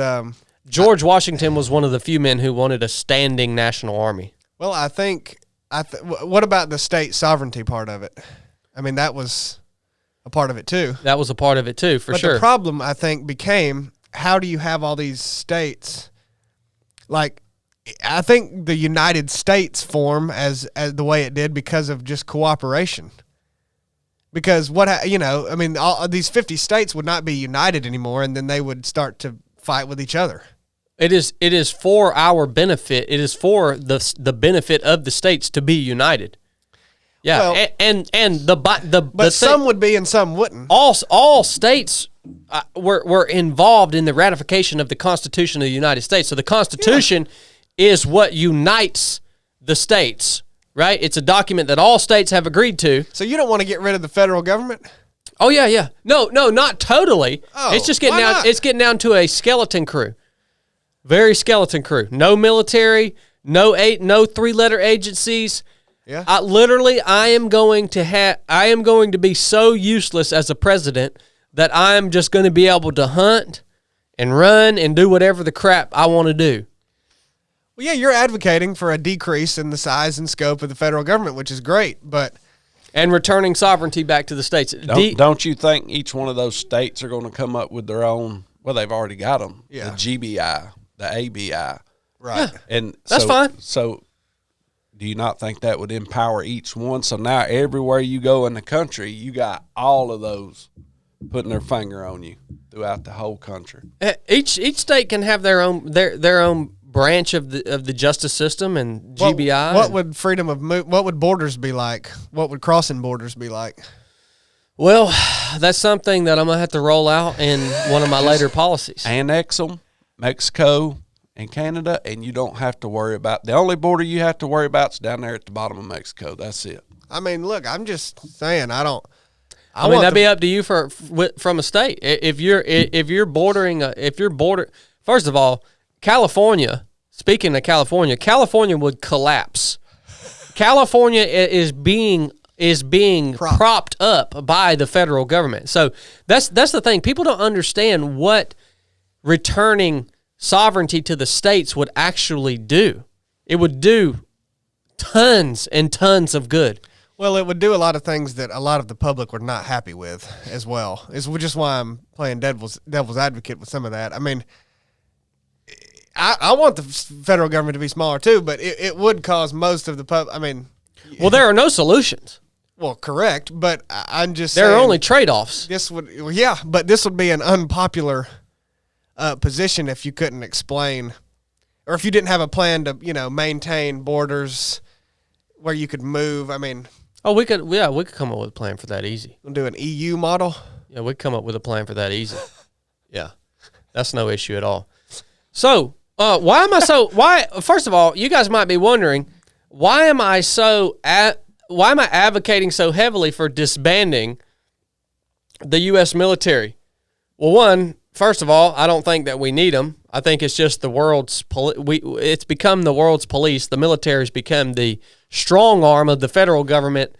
Speaker 1: George Washington was one of the few men who wanted a standing national army.
Speaker 2: well, I think what about the state sovereignty part of it? I mean, that was a part of it too.
Speaker 1: That was a part of it too, for sure.
Speaker 2: But the problem, I think, became, how do you have all these states? Like, I think the United States form as the way it did because of just cooperation. Because all these 50 states would not be united anymore, and then they would start to fight with each other.
Speaker 1: It is for our benefit. It is for the benefit of the states to be united. Yeah,
Speaker 2: well, but some would be and some wouldn't.
Speaker 1: All states were involved in the ratification of the Constitution of the United States. So the Constitution is what unites the states, right? It's a document that all states have agreed to.
Speaker 2: So you don't want to get rid of the federal government?
Speaker 1: Oh yeah. No, not totally.
Speaker 2: Oh,
Speaker 1: it's just getting
Speaker 2: why
Speaker 1: down.
Speaker 2: not?
Speaker 1: It's getting down to a skeleton crew, very skeleton crew. No military, no 3-letter agencies.
Speaker 2: Yeah.
Speaker 1: I am going to be so useless as a president that I am just going to be able to hunt and run and do whatever the crap I want to do.
Speaker 2: Well, yeah, you're advocating for a decrease in the size and scope of the federal government, which is great, but
Speaker 1: And returning sovereignty back to the states.
Speaker 3: Don't you think each one of those states are going to come up with their own? Well, they've already got them.
Speaker 2: Yeah.
Speaker 3: The GBI, the ABI.
Speaker 2: right.
Speaker 1: Yeah.
Speaker 3: And
Speaker 1: That's fine.
Speaker 3: So do you not think that would empower each one? So now everywhere you go in the country, you got all of those putting their finger on you throughout the whole country.
Speaker 1: Each state can have their own branch of the justice system and GBI.
Speaker 2: What would freedom of what would borders be like? What would crossing borders be like?
Speaker 1: Well, that's something that I'm going to have to roll out in one of my later policies.
Speaker 3: Annex them, Mexico and Canada, and you don't have to worry about, the only border you have to worry about is down there at the bottom of Mexico. That's it.
Speaker 2: I mean, look, I'm just saying, I
Speaker 1: mean, that'd be up to you from a state. If you're bordering, first of all, California, speaking of California would collapse. California is being propped up by the federal government. So that's the thing. People don't understand what returning sovereignty to the states would actually do. It would do tons and tons of good.
Speaker 2: Well, it would do a lot of things that a lot of the public were not happy with as well. Is just why I'm playing devil's advocate with some of that. I mean, I want the federal government to be smaller too, but it would cause most of the public. I mean,
Speaker 1: well, there are no solutions.
Speaker 2: Well, correct, but I'm just
Speaker 1: There
Speaker 2: saying.
Speaker 1: are only trade-offs.
Speaker 2: But this would be an unpopular position if you couldn't explain, or if you didn't have a plan to, maintain borders where you could move. I mean,
Speaker 1: We could come up with a plan for that easy.
Speaker 2: we'll do an EU model.
Speaker 1: Yeah, we could come up with a plan for that easy. Yeah, that's no issue at all. So, first of all, you guys might be wondering, why am I advocating so heavily for disbanding the U.S. military? Well, first of all, I don't think that we need them. I think it's just the world's it's become the world's police. The military's become the strong arm of the federal government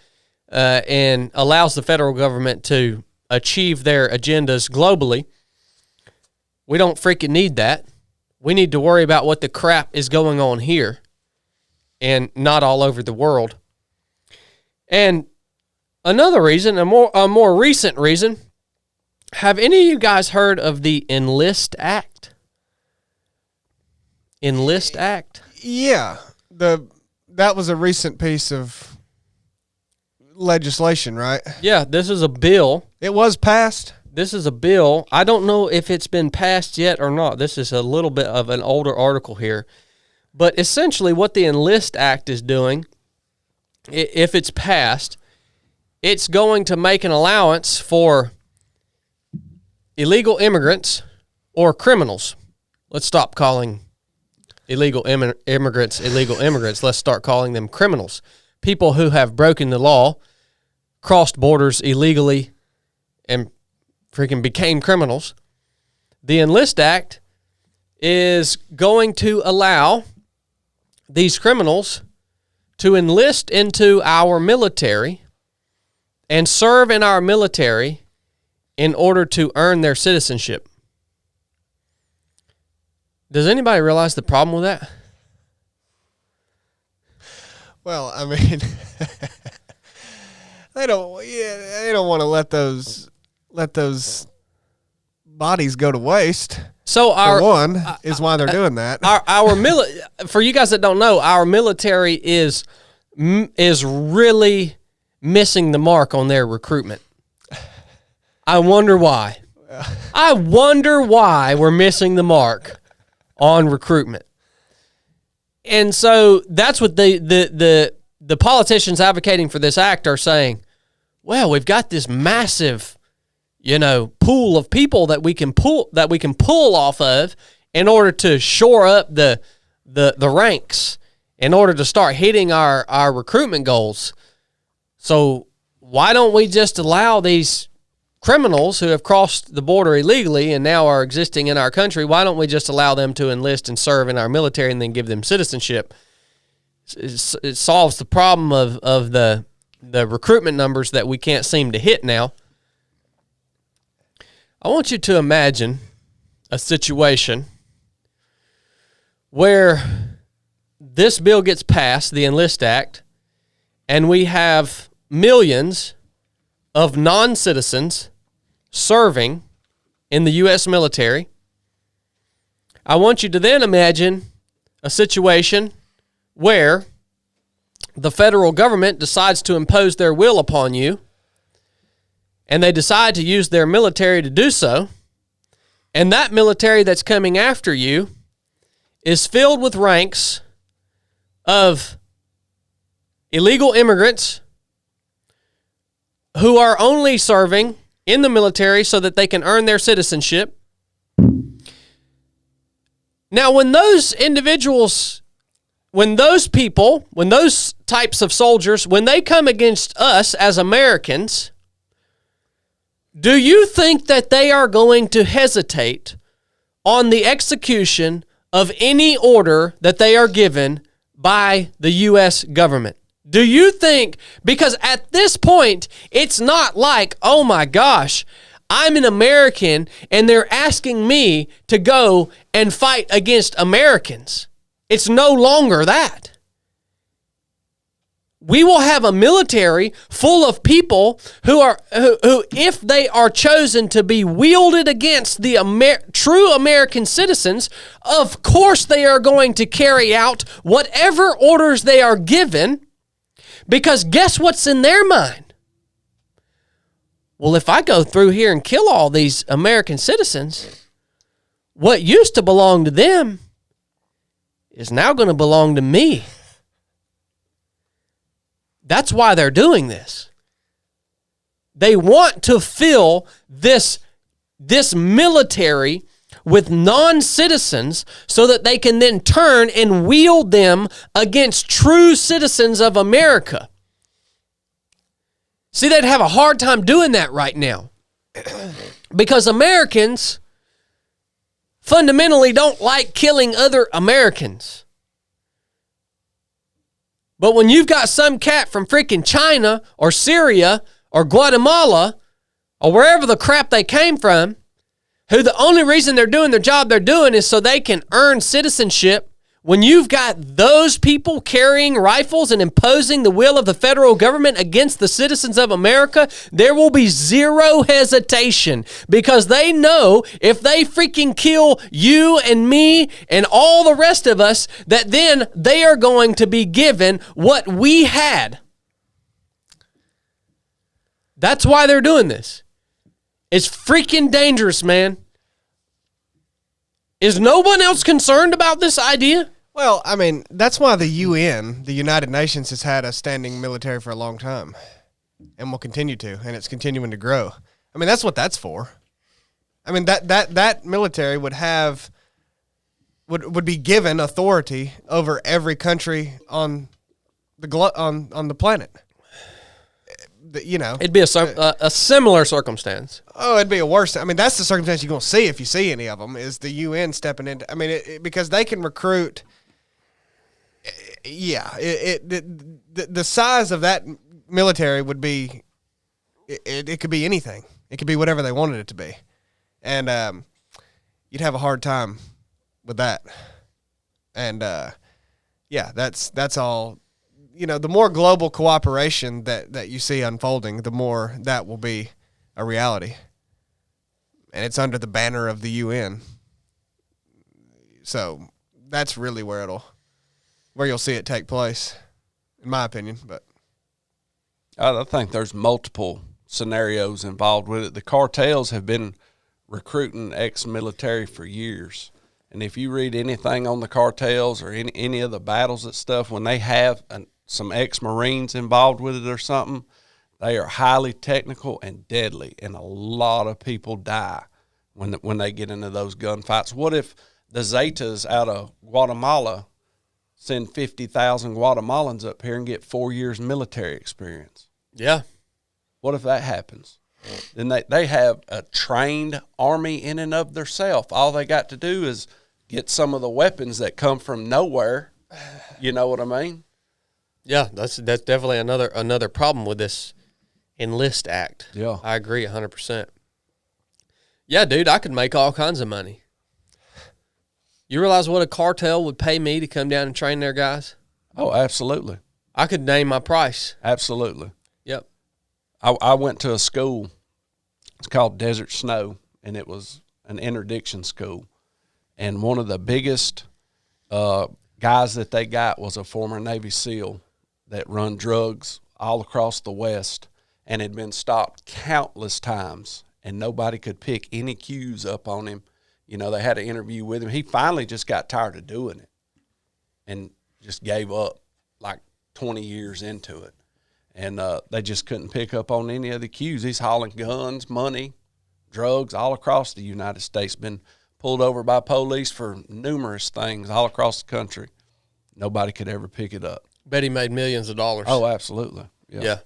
Speaker 1: and allows the federal government to achieve their agendas globally. We don't freaking need that. We need to worry about what the crap is going on here and not all over the world. And another reason, a more recent reason, have any of you guys heard of the Enlist Act? Enlist Act?
Speaker 2: Yeah, that was a recent piece of legislation, right?
Speaker 1: Yeah, this is a bill.
Speaker 2: It was passed.
Speaker 1: This is a bill. I don't know if it's been passed yet or not. This is a little bit of an older article here. But essentially what the Enlist Act is doing, if it's passed, it's going to make an allowance for illegal immigrants or criminals. Let's stop calling illegal immigrants illegal immigrants. Let's start calling them criminals. People who have broken the law, crossed borders illegally, and freaking became criminals. The Enlist Act is going to allow these criminals to enlist into our military and serve in our military in order to earn their citizenship. Does anybody realize the problem with that?
Speaker 2: Well, I mean, they don't want to let those bodies go to waste.
Speaker 1: So
Speaker 2: is why they're doing that.
Speaker 1: For you guys that don't know, our military is really missing the mark on their recruitment. I wonder why. I wonder why we're missing the mark on recruitment. And so that's what the politicians advocating for this act are saying. Well, we've got this massive, pool of people that we can pull off of in order to shore up the ranks, in order to start hitting our recruitment goals. So why don't we just allow these criminals who have crossed the border illegally and now are existing in our country, why don't we just allow them to enlist and serve in our military and then give them citizenship? It solves the problem of the recruitment numbers that we can't seem to hit now. I want you to imagine a situation where this bill gets passed, the Enlist Act, and we have millions of non-citizens serving in the U.S. military. I want you to then imagine a situation where the federal government decides to impose their will upon you, and they decide to use their military to do so, and that military that's coming after you is filled with ranks of illegal immigrants who are only serving in the military so that they can earn their citizenship. Now, when those individuals, when those types of soldiers, when they come against us as Americans, do you think that they are going to hesitate on the execution of any order that they are given by the U.S. government? Do you think, because at this point, it's not like, oh my gosh, I'm an American and they're asking me to go and fight against Americans. It's no longer that. We will have a military full of people who if they are chosen to be wielded against the true American citizens, of course they are going to carry out whatever orders they are given, Because guess what's in their mind? Well, if I go through here and kill all these American citizens, what used to belong to them is now going to belong to me. That's why they're doing this. They want to fill this military with non-citizens so that they can then turn and wield them against true citizens of America. See, they'd have a hard time doing that right now because Americans fundamentally don't like killing other Americans. But when you've got some cat from freaking China or Syria or Guatemala or wherever the crap they came from, who the only reason they're doing their job they're doing is so they can earn citizenship, when you've got those people carrying rifles and imposing the will of the federal government against the citizens of America, there will be zero hesitation because they know if they freaking kill you and me and all the rest of us, that then they are going to be given what we had. That's why they're doing this. It's freaking dangerous, man. Is no one else concerned about this idea?
Speaker 2: Well, I mean, that's why the UN, the United Nations, has had a standing military for a long time and will continue to, and it's continuing to grow. I mean, that's what that's for. I mean, that military would be given authority over every country on the planet. You know,
Speaker 1: it'd be a similar circumstance.
Speaker 2: Oh, it'd be a worse. I mean, that's the circumstance you're going to see if you see any of them is the UN stepping into. I mean, because they can recruit. Yeah, the size of that military would be. It could be anything. It could be whatever they wanted it to be, and you'd have a hard time with that. And yeah, that's all. You know, the more global cooperation that you see unfolding, the more that will be a reality. And it's under the banner of the UN. So that's really where you'll see it take place, in my opinion. But
Speaker 3: I think there's multiple scenarios involved with it. The cartels have been recruiting ex-military for years. And if you read anything on the cartels or any of the battles and stuff, when they have some ex-Marines involved with it or something, they are highly technical and deadly, and a lot of people die when they get into those gunfights. What if the Zetas out of Guatemala send 50,000 Guatemalans up here and get 4 years military experience?
Speaker 1: Yeah.
Speaker 3: What if that happens? Then they have a trained army in and of themselves. All they got to do is get some of the weapons that come from nowhere. You know what I mean?
Speaker 1: Yeah, that's definitely another problem with this Enlist Act.
Speaker 3: Yeah.
Speaker 1: I agree 100%. Yeah, dude, I could make all kinds of money. You realize what a cartel would pay me to come down and train their guys?
Speaker 3: Oh, absolutely.
Speaker 1: I could name my price.
Speaker 3: Absolutely.
Speaker 1: Yep.
Speaker 3: I went to a school. It's called Desert Snow, and it was an interdiction school. And one of the biggest guys that they got was a former Navy SEAL that run drugs all across the West and had been stopped countless times, and nobody could pick any cues up on him. You know, they had an interview with him. He finally just got tired of doing it and just gave up like 20 years into it. And they just couldn't pick up on any of the cues. He's hauling guns, money, drugs all across the United States, been pulled over by police for numerous things all across the country. Nobody could ever pick it up.
Speaker 1: Bet he made millions of dollars.
Speaker 3: Oh, absolutely.
Speaker 1: Yeah.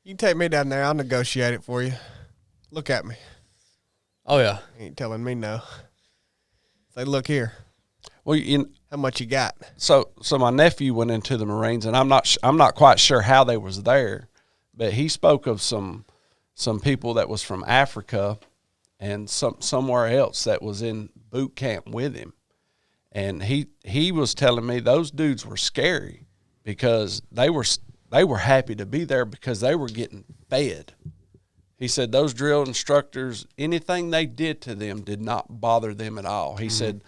Speaker 2: you can take me down there. I'll negotiate it for you. Look at me.
Speaker 1: Oh, yeah.
Speaker 2: You ain't telling me no. Say, look here.
Speaker 3: Well,
Speaker 2: how much you got?
Speaker 3: So my nephew went into the Marines, and I'm not quite sure how they was there, but he spoke of some people that was from Africa and somewhere else that was in boot camp with him. And he was telling me those dudes were scary because they were happy to be there because they were getting fed. He said those drill instructors, anything they did to them did not bother them at all. He said,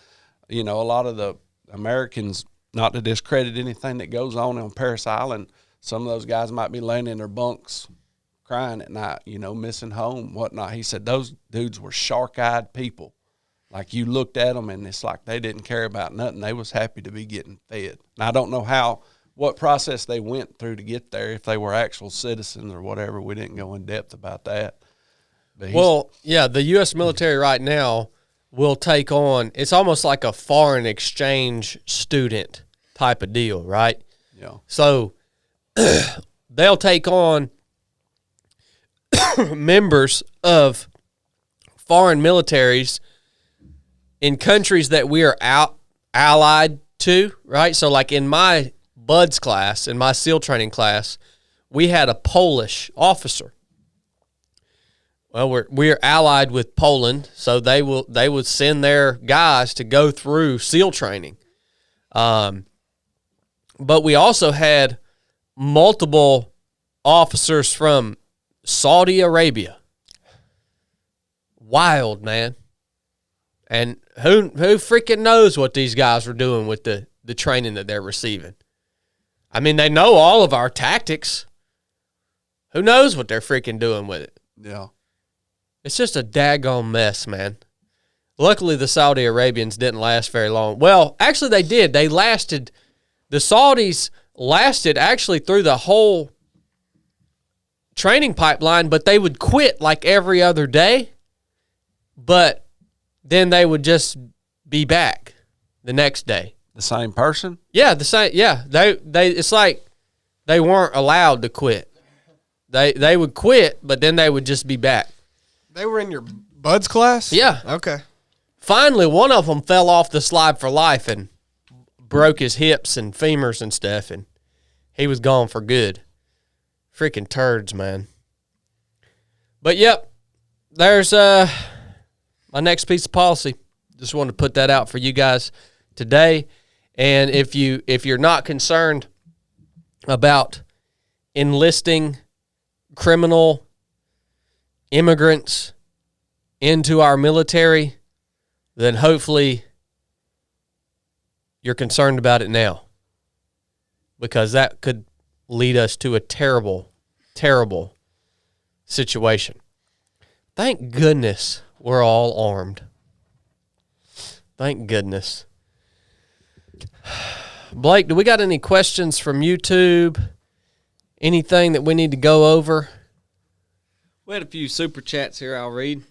Speaker 3: a lot of the Americans, not to discredit anything that goes on Parris Island, some of those guys might be laying in their bunks crying at night, you know, missing home, whatnot. He said those dudes were shark-eyed people. Like, you looked at them, and it's like they didn't care about nothing. They was happy to be getting fed. And I don't know what process they went through to get there, if they were actual citizens or whatever. We didn't go in depth about that. But
Speaker 1: well, yeah, the U.S. military right now will take on, it's almost like a foreign exchange student type of deal, right?
Speaker 3: Yeah.
Speaker 1: So they'll take on members of foreign militaries in countries that we are allied to, right? So like in my BUDS class, in my SEAL training class, we had a Polish officer. Well, we're allied with Poland, so they would send their guys to go through SEAL training. But we also had multiple officers from Saudi Arabia. Wild, man. And who freaking knows what these guys are doing with the training that they're receiving? I mean, they know all of our tactics. Who knows what they're freaking doing with it?
Speaker 3: Yeah.
Speaker 1: It's just a daggone mess, man. Luckily, the Saudi Arabians didn't last very long. Well, actually, they did. The Saudis lasted actually through the whole training pipeline, but they would quit like every other day. But then they would just be back the next day.
Speaker 3: The same person?
Speaker 1: Yeah, the same. Yeah, they. It's like they weren't allowed to quit. They would quit, but then they would just be back.
Speaker 2: They were in your BUDS class?
Speaker 1: Yeah.
Speaker 2: Okay.
Speaker 1: Finally, one of them fell off the slide for life and broke his hips and femurs and stuff, and he was gone for good. Freaking turds, man. But, yep, there's my next piece of policy. Just wanted to put that out for you guys today. And if you're not concerned about enlisting criminal immigrants into our military, then hopefully you're concerned about it now, because that could lead us to a terrible, terrible situation. Thank goodness we're all armed. Thank goodness. Blake, do we got any questions from YouTube? Anything that we need to go over?
Speaker 4: We had a few super chats here I'll read.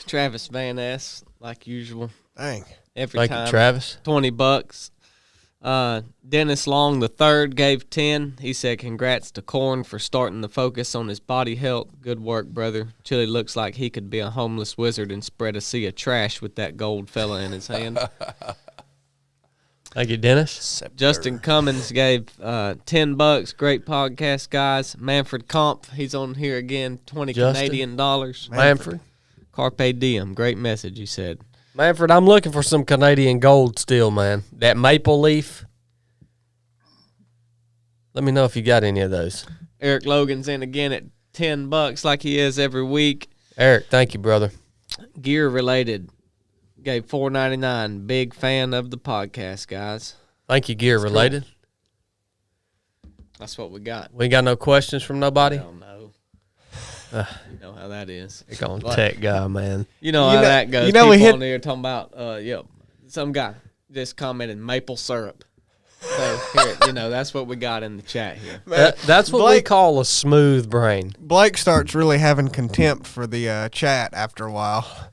Speaker 4: Travis Van Ness, like usual.
Speaker 2: Dang.
Speaker 4: Every
Speaker 1: Thank
Speaker 4: time.
Speaker 1: you, Travis.
Speaker 4: $20. Dennis Long III gave 10. He said, congrats to Corn for starting the focus on his body health. Good work, brother. Chili looks like he could be a homeless wizard and spread a sea of trash with that gold fella in his hand.
Speaker 1: Thank you, Dennis.
Speaker 4: Justin Cummins gave $10. Great podcast, guys. Manfred Comp, he's on here again. 20
Speaker 1: Justin?
Speaker 4: Canadian dollars.
Speaker 1: Manfred.
Speaker 4: Carpe diem. Great message, he said.
Speaker 1: Manfred, I'm looking for some Canadian gold still, man. That maple leaf. Let me know if you got any of those.
Speaker 4: Eric Logan's in again at $10 like he is every week.
Speaker 1: Eric, thank you, brother.
Speaker 4: Gear Related gave $4.99. Big fan of the podcast, guys.
Speaker 1: Thank you, Gear Related.
Speaker 4: That's what we got.
Speaker 1: We ain't got no questions from nobody?
Speaker 4: I don't know. You know how that is.
Speaker 1: You're going tech guy, man.
Speaker 4: You know how that goes.
Speaker 2: You know,
Speaker 4: People
Speaker 2: we hit
Speaker 4: on there talking about, some guy just commented maple syrup. So, here, that's what we got in the chat here.
Speaker 1: That's what we
Speaker 2: Blake-
Speaker 1: call a smooth brain.
Speaker 2: Blake starts really having contempt for the chat after a while,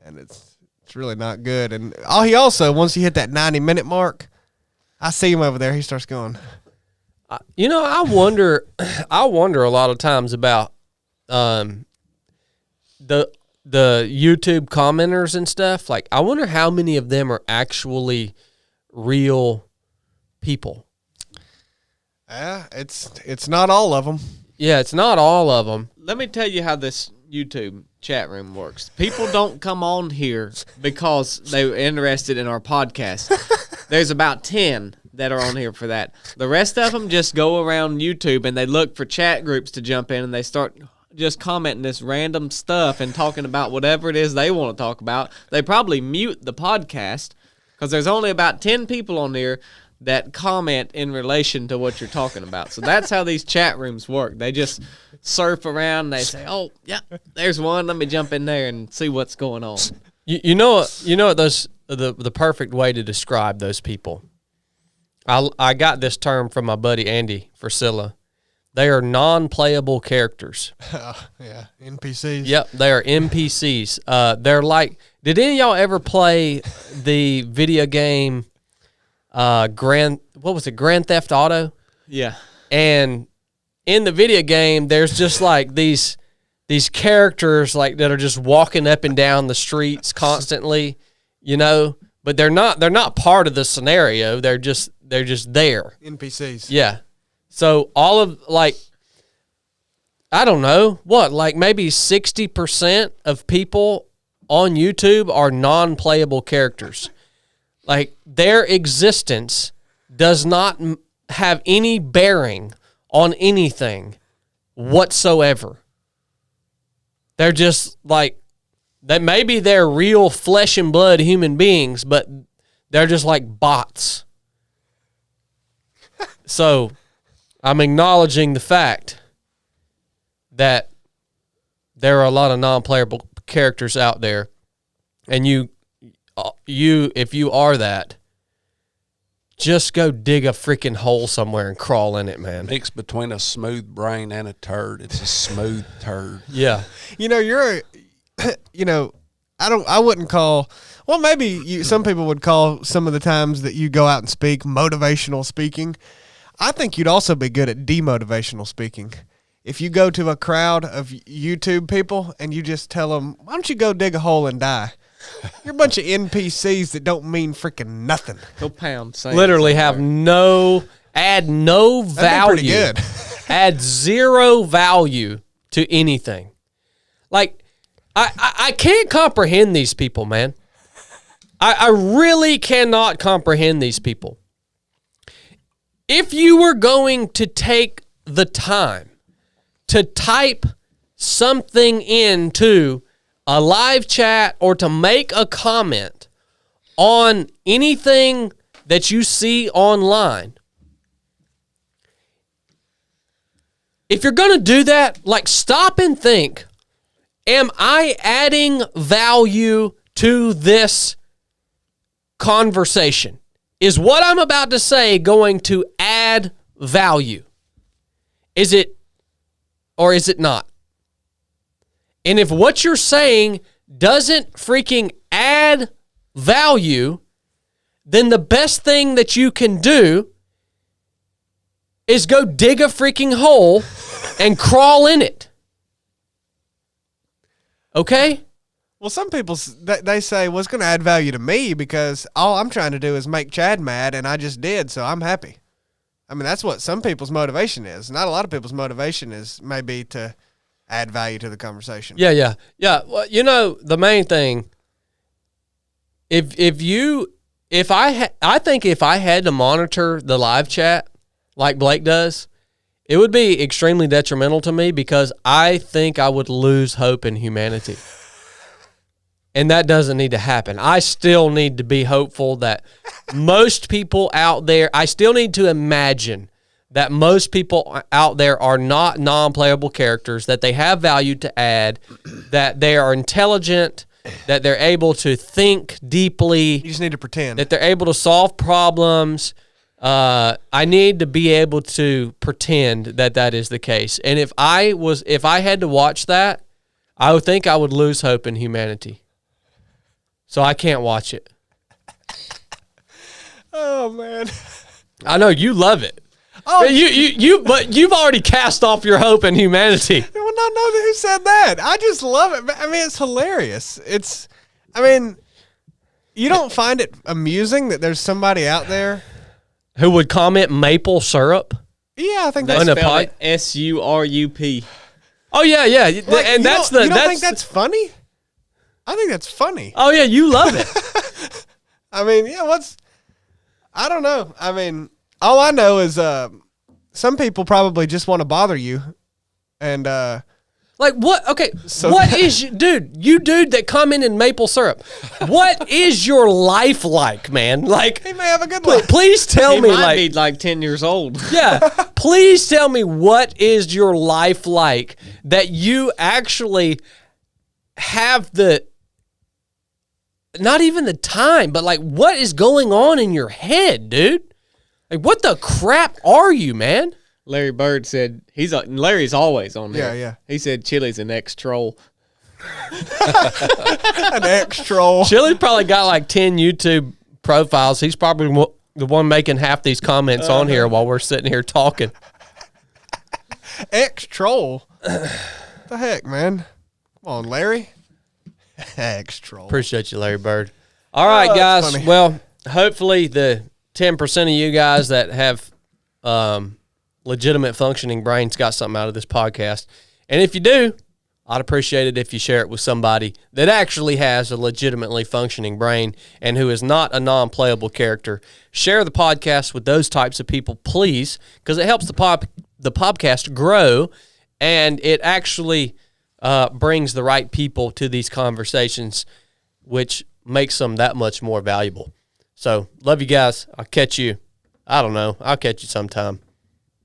Speaker 2: and it's really not good. And he also, once he hit that 90-minute mark, I see him over there. He starts going.
Speaker 1: I wonder a lot of times about the YouTube commenters and stuff. Like, I wonder how many of them are actually real people.
Speaker 2: Yeah, it's not all of them.
Speaker 1: Yeah, it's not all of them.
Speaker 4: Let me tell you how this YouTube chat room works. People don't come on here because they're interested in our podcast. There's about 10 that are on here for that. The rest of them just go around YouTube and they look for chat groups to jump in, and they start just commenting this random stuff and talking about whatever it is they want to talk about. They probably mute the podcast because there's only about 10 people on there that comment in relation to what you're talking about. So that's how these chat rooms work. They just surf around and they say, "Oh, yeah, there's one. Let me jump in there and see what's going on."
Speaker 1: You know what those the perfect way to describe those people. I got this term from my buddy Andy Frisilla. They are non-playable characters.
Speaker 2: Yeah, NPCs.
Speaker 1: Yep, they are NPCs. They're like, did any of y'all ever play the video game Grand Theft Auto?
Speaker 4: Yeah.
Speaker 1: And in the video game, there's just like these characters like that are just walking up and down the streets constantly, but they're not part of the scenario. They're just there.
Speaker 2: NPCs.
Speaker 1: Yeah. So all of I don't know, maybe 60% of people on YouTube are non-playable characters. Like their existence does not have any bearing on anything whatsoever. They're just that maybe they're real flesh and blood human beings, but they're just like bots. So I'm acknowledging the fact that there are a lot of non-playable characters out there, and you, if you are that, just go dig a freaking hole somewhere and crawl in it, man.
Speaker 3: Mix between a smooth brain and a turd. It's a smooth turd.
Speaker 1: Yeah.
Speaker 2: I wouldn't call, well, maybe some people would call some of the times that you go out and speak motivational speaking. I think you'd also be good at demotivational speaking. If you go to a crowd of YouTube people and you just tell them, why don't you go dig a hole and die? You're a bunch of NPCs that don't mean freaking nothing.
Speaker 4: Go pound.
Speaker 1: Literally have add no value.
Speaker 2: That'd be pretty good.
Speaker 1: Add zero value to anything. Like, I can't comprehend these people, man. I really cannot comprehend these people. If you were going to take the time to type something into a live chat or to make a comment on anything that you see online, if you're going to do that, stop and think, am I adding value to this conversation? Is what I'm about to say going to add value? Is it or is it not? And if what you're saying doesn't freaking add value, then the best thing that you can do is go dig a freaking hole and crawl in it. Okay?
Speaker 2: Well, some people, they say, well, it's going to add value to me because all I'm trying to do is make Chad mad, and I just did, so I'm happy. I mean, that's what some people's motivation is. Not a lot of people's motivation is maybe to add value to the conversation.
Speaker 1: Yeah. Well, the main thing, I think if I had to monitor the live chat like Blake does, it would be extremely detrimental to me because I think I would lose hope in humanity. And that doesn't need to happen. I still need to be hopeful that most people out there, I still need to imagine that most people out there are not non-playable characters, that they have value to add, that they are intelligent, that they're able to think deeply.
Speaker 2: You just need to pretend.
Speaker 1: That they're able to solve problems. I need to be able to pretend that is the case. And if I had to watch that, I would think I would lose hope in humanity. So I can't watch it.
Speaker 2: Oh man,
Speaker 1: I know you love it.
Speaker 2: Oh,
Speaker 1: but you've already cast off your hope in humanity.
Speaker 2: I will not know who said that. I just love it. I mean, it's hilarious. You don't find it amusing that there's somebody out there
Speaker 1: who would comment maple syrup?
Speaker 2: Yeah, I think
Speaker 4: they
Speaker 2: that's
Speaker 4: spell it SURUP.
Speaker 1: Oh yeah, and
Speaker 2: you don't think that's funny? I think that's funny.
Speaker 1: Oh yeah, you love it.
Speaker 2: I mean, yeah. I don't know. I mean, all I know is some people probably just want to bother you, and
Speaker 1: Like what? Okay,
Speaker 2: So
Speaker 1: what is you dude that come in maple syrup? What is your life like, man? Like
Speaker 2: He may have a good life.
Speaker 1: please tell
Speaker 4: He
Speaker 1: me,
Speaker 4: might
Speaker 1: like,
Speaker 4: be like 10 years old.
Speaker 1: yeah, please tell me what is your life like that you actually have the, not even the time, but like what is going on in your head, dude? Like what the crap are you, man?
Speaker 4: Larry Bird said Larry's always on
Speaker 2: Yeah,
Speaker 4: here.
Speaker 2: yeah.
Speaker 4: He said Chili's an ex-troll.
Speaker 2: An ex-troll.
Speaker 1: Chili's probably got like 10 YouTube profiles. He's probably the one making half these comments on here while we're sitting here talking.
Speaker 2: Ex-troll? The heck, man? Come on, Larry. Ex-troll.
Speaker 1: Appreciate you, Larry Bird. All right,
Speaker 2: that's
Speaker 1: guys.
Speaker 2: funny.
Speaker 1: Well, hopefully the 10% of you guys that have legitimate functioning brains got something out of this podcast. And if you do, I'd appreciate it if you share it with somebody that actually has a legitimately functioning brain and who is not a non-playable character. Share the podcast with those types of people, please, because it helps the podcast grow, and it actually brings the right people to these conversations, which makes them that much more valuable. So, love you guys. I'll catch you. I don't know. I'll catch you sometime.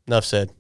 Speaker 1: Enough said.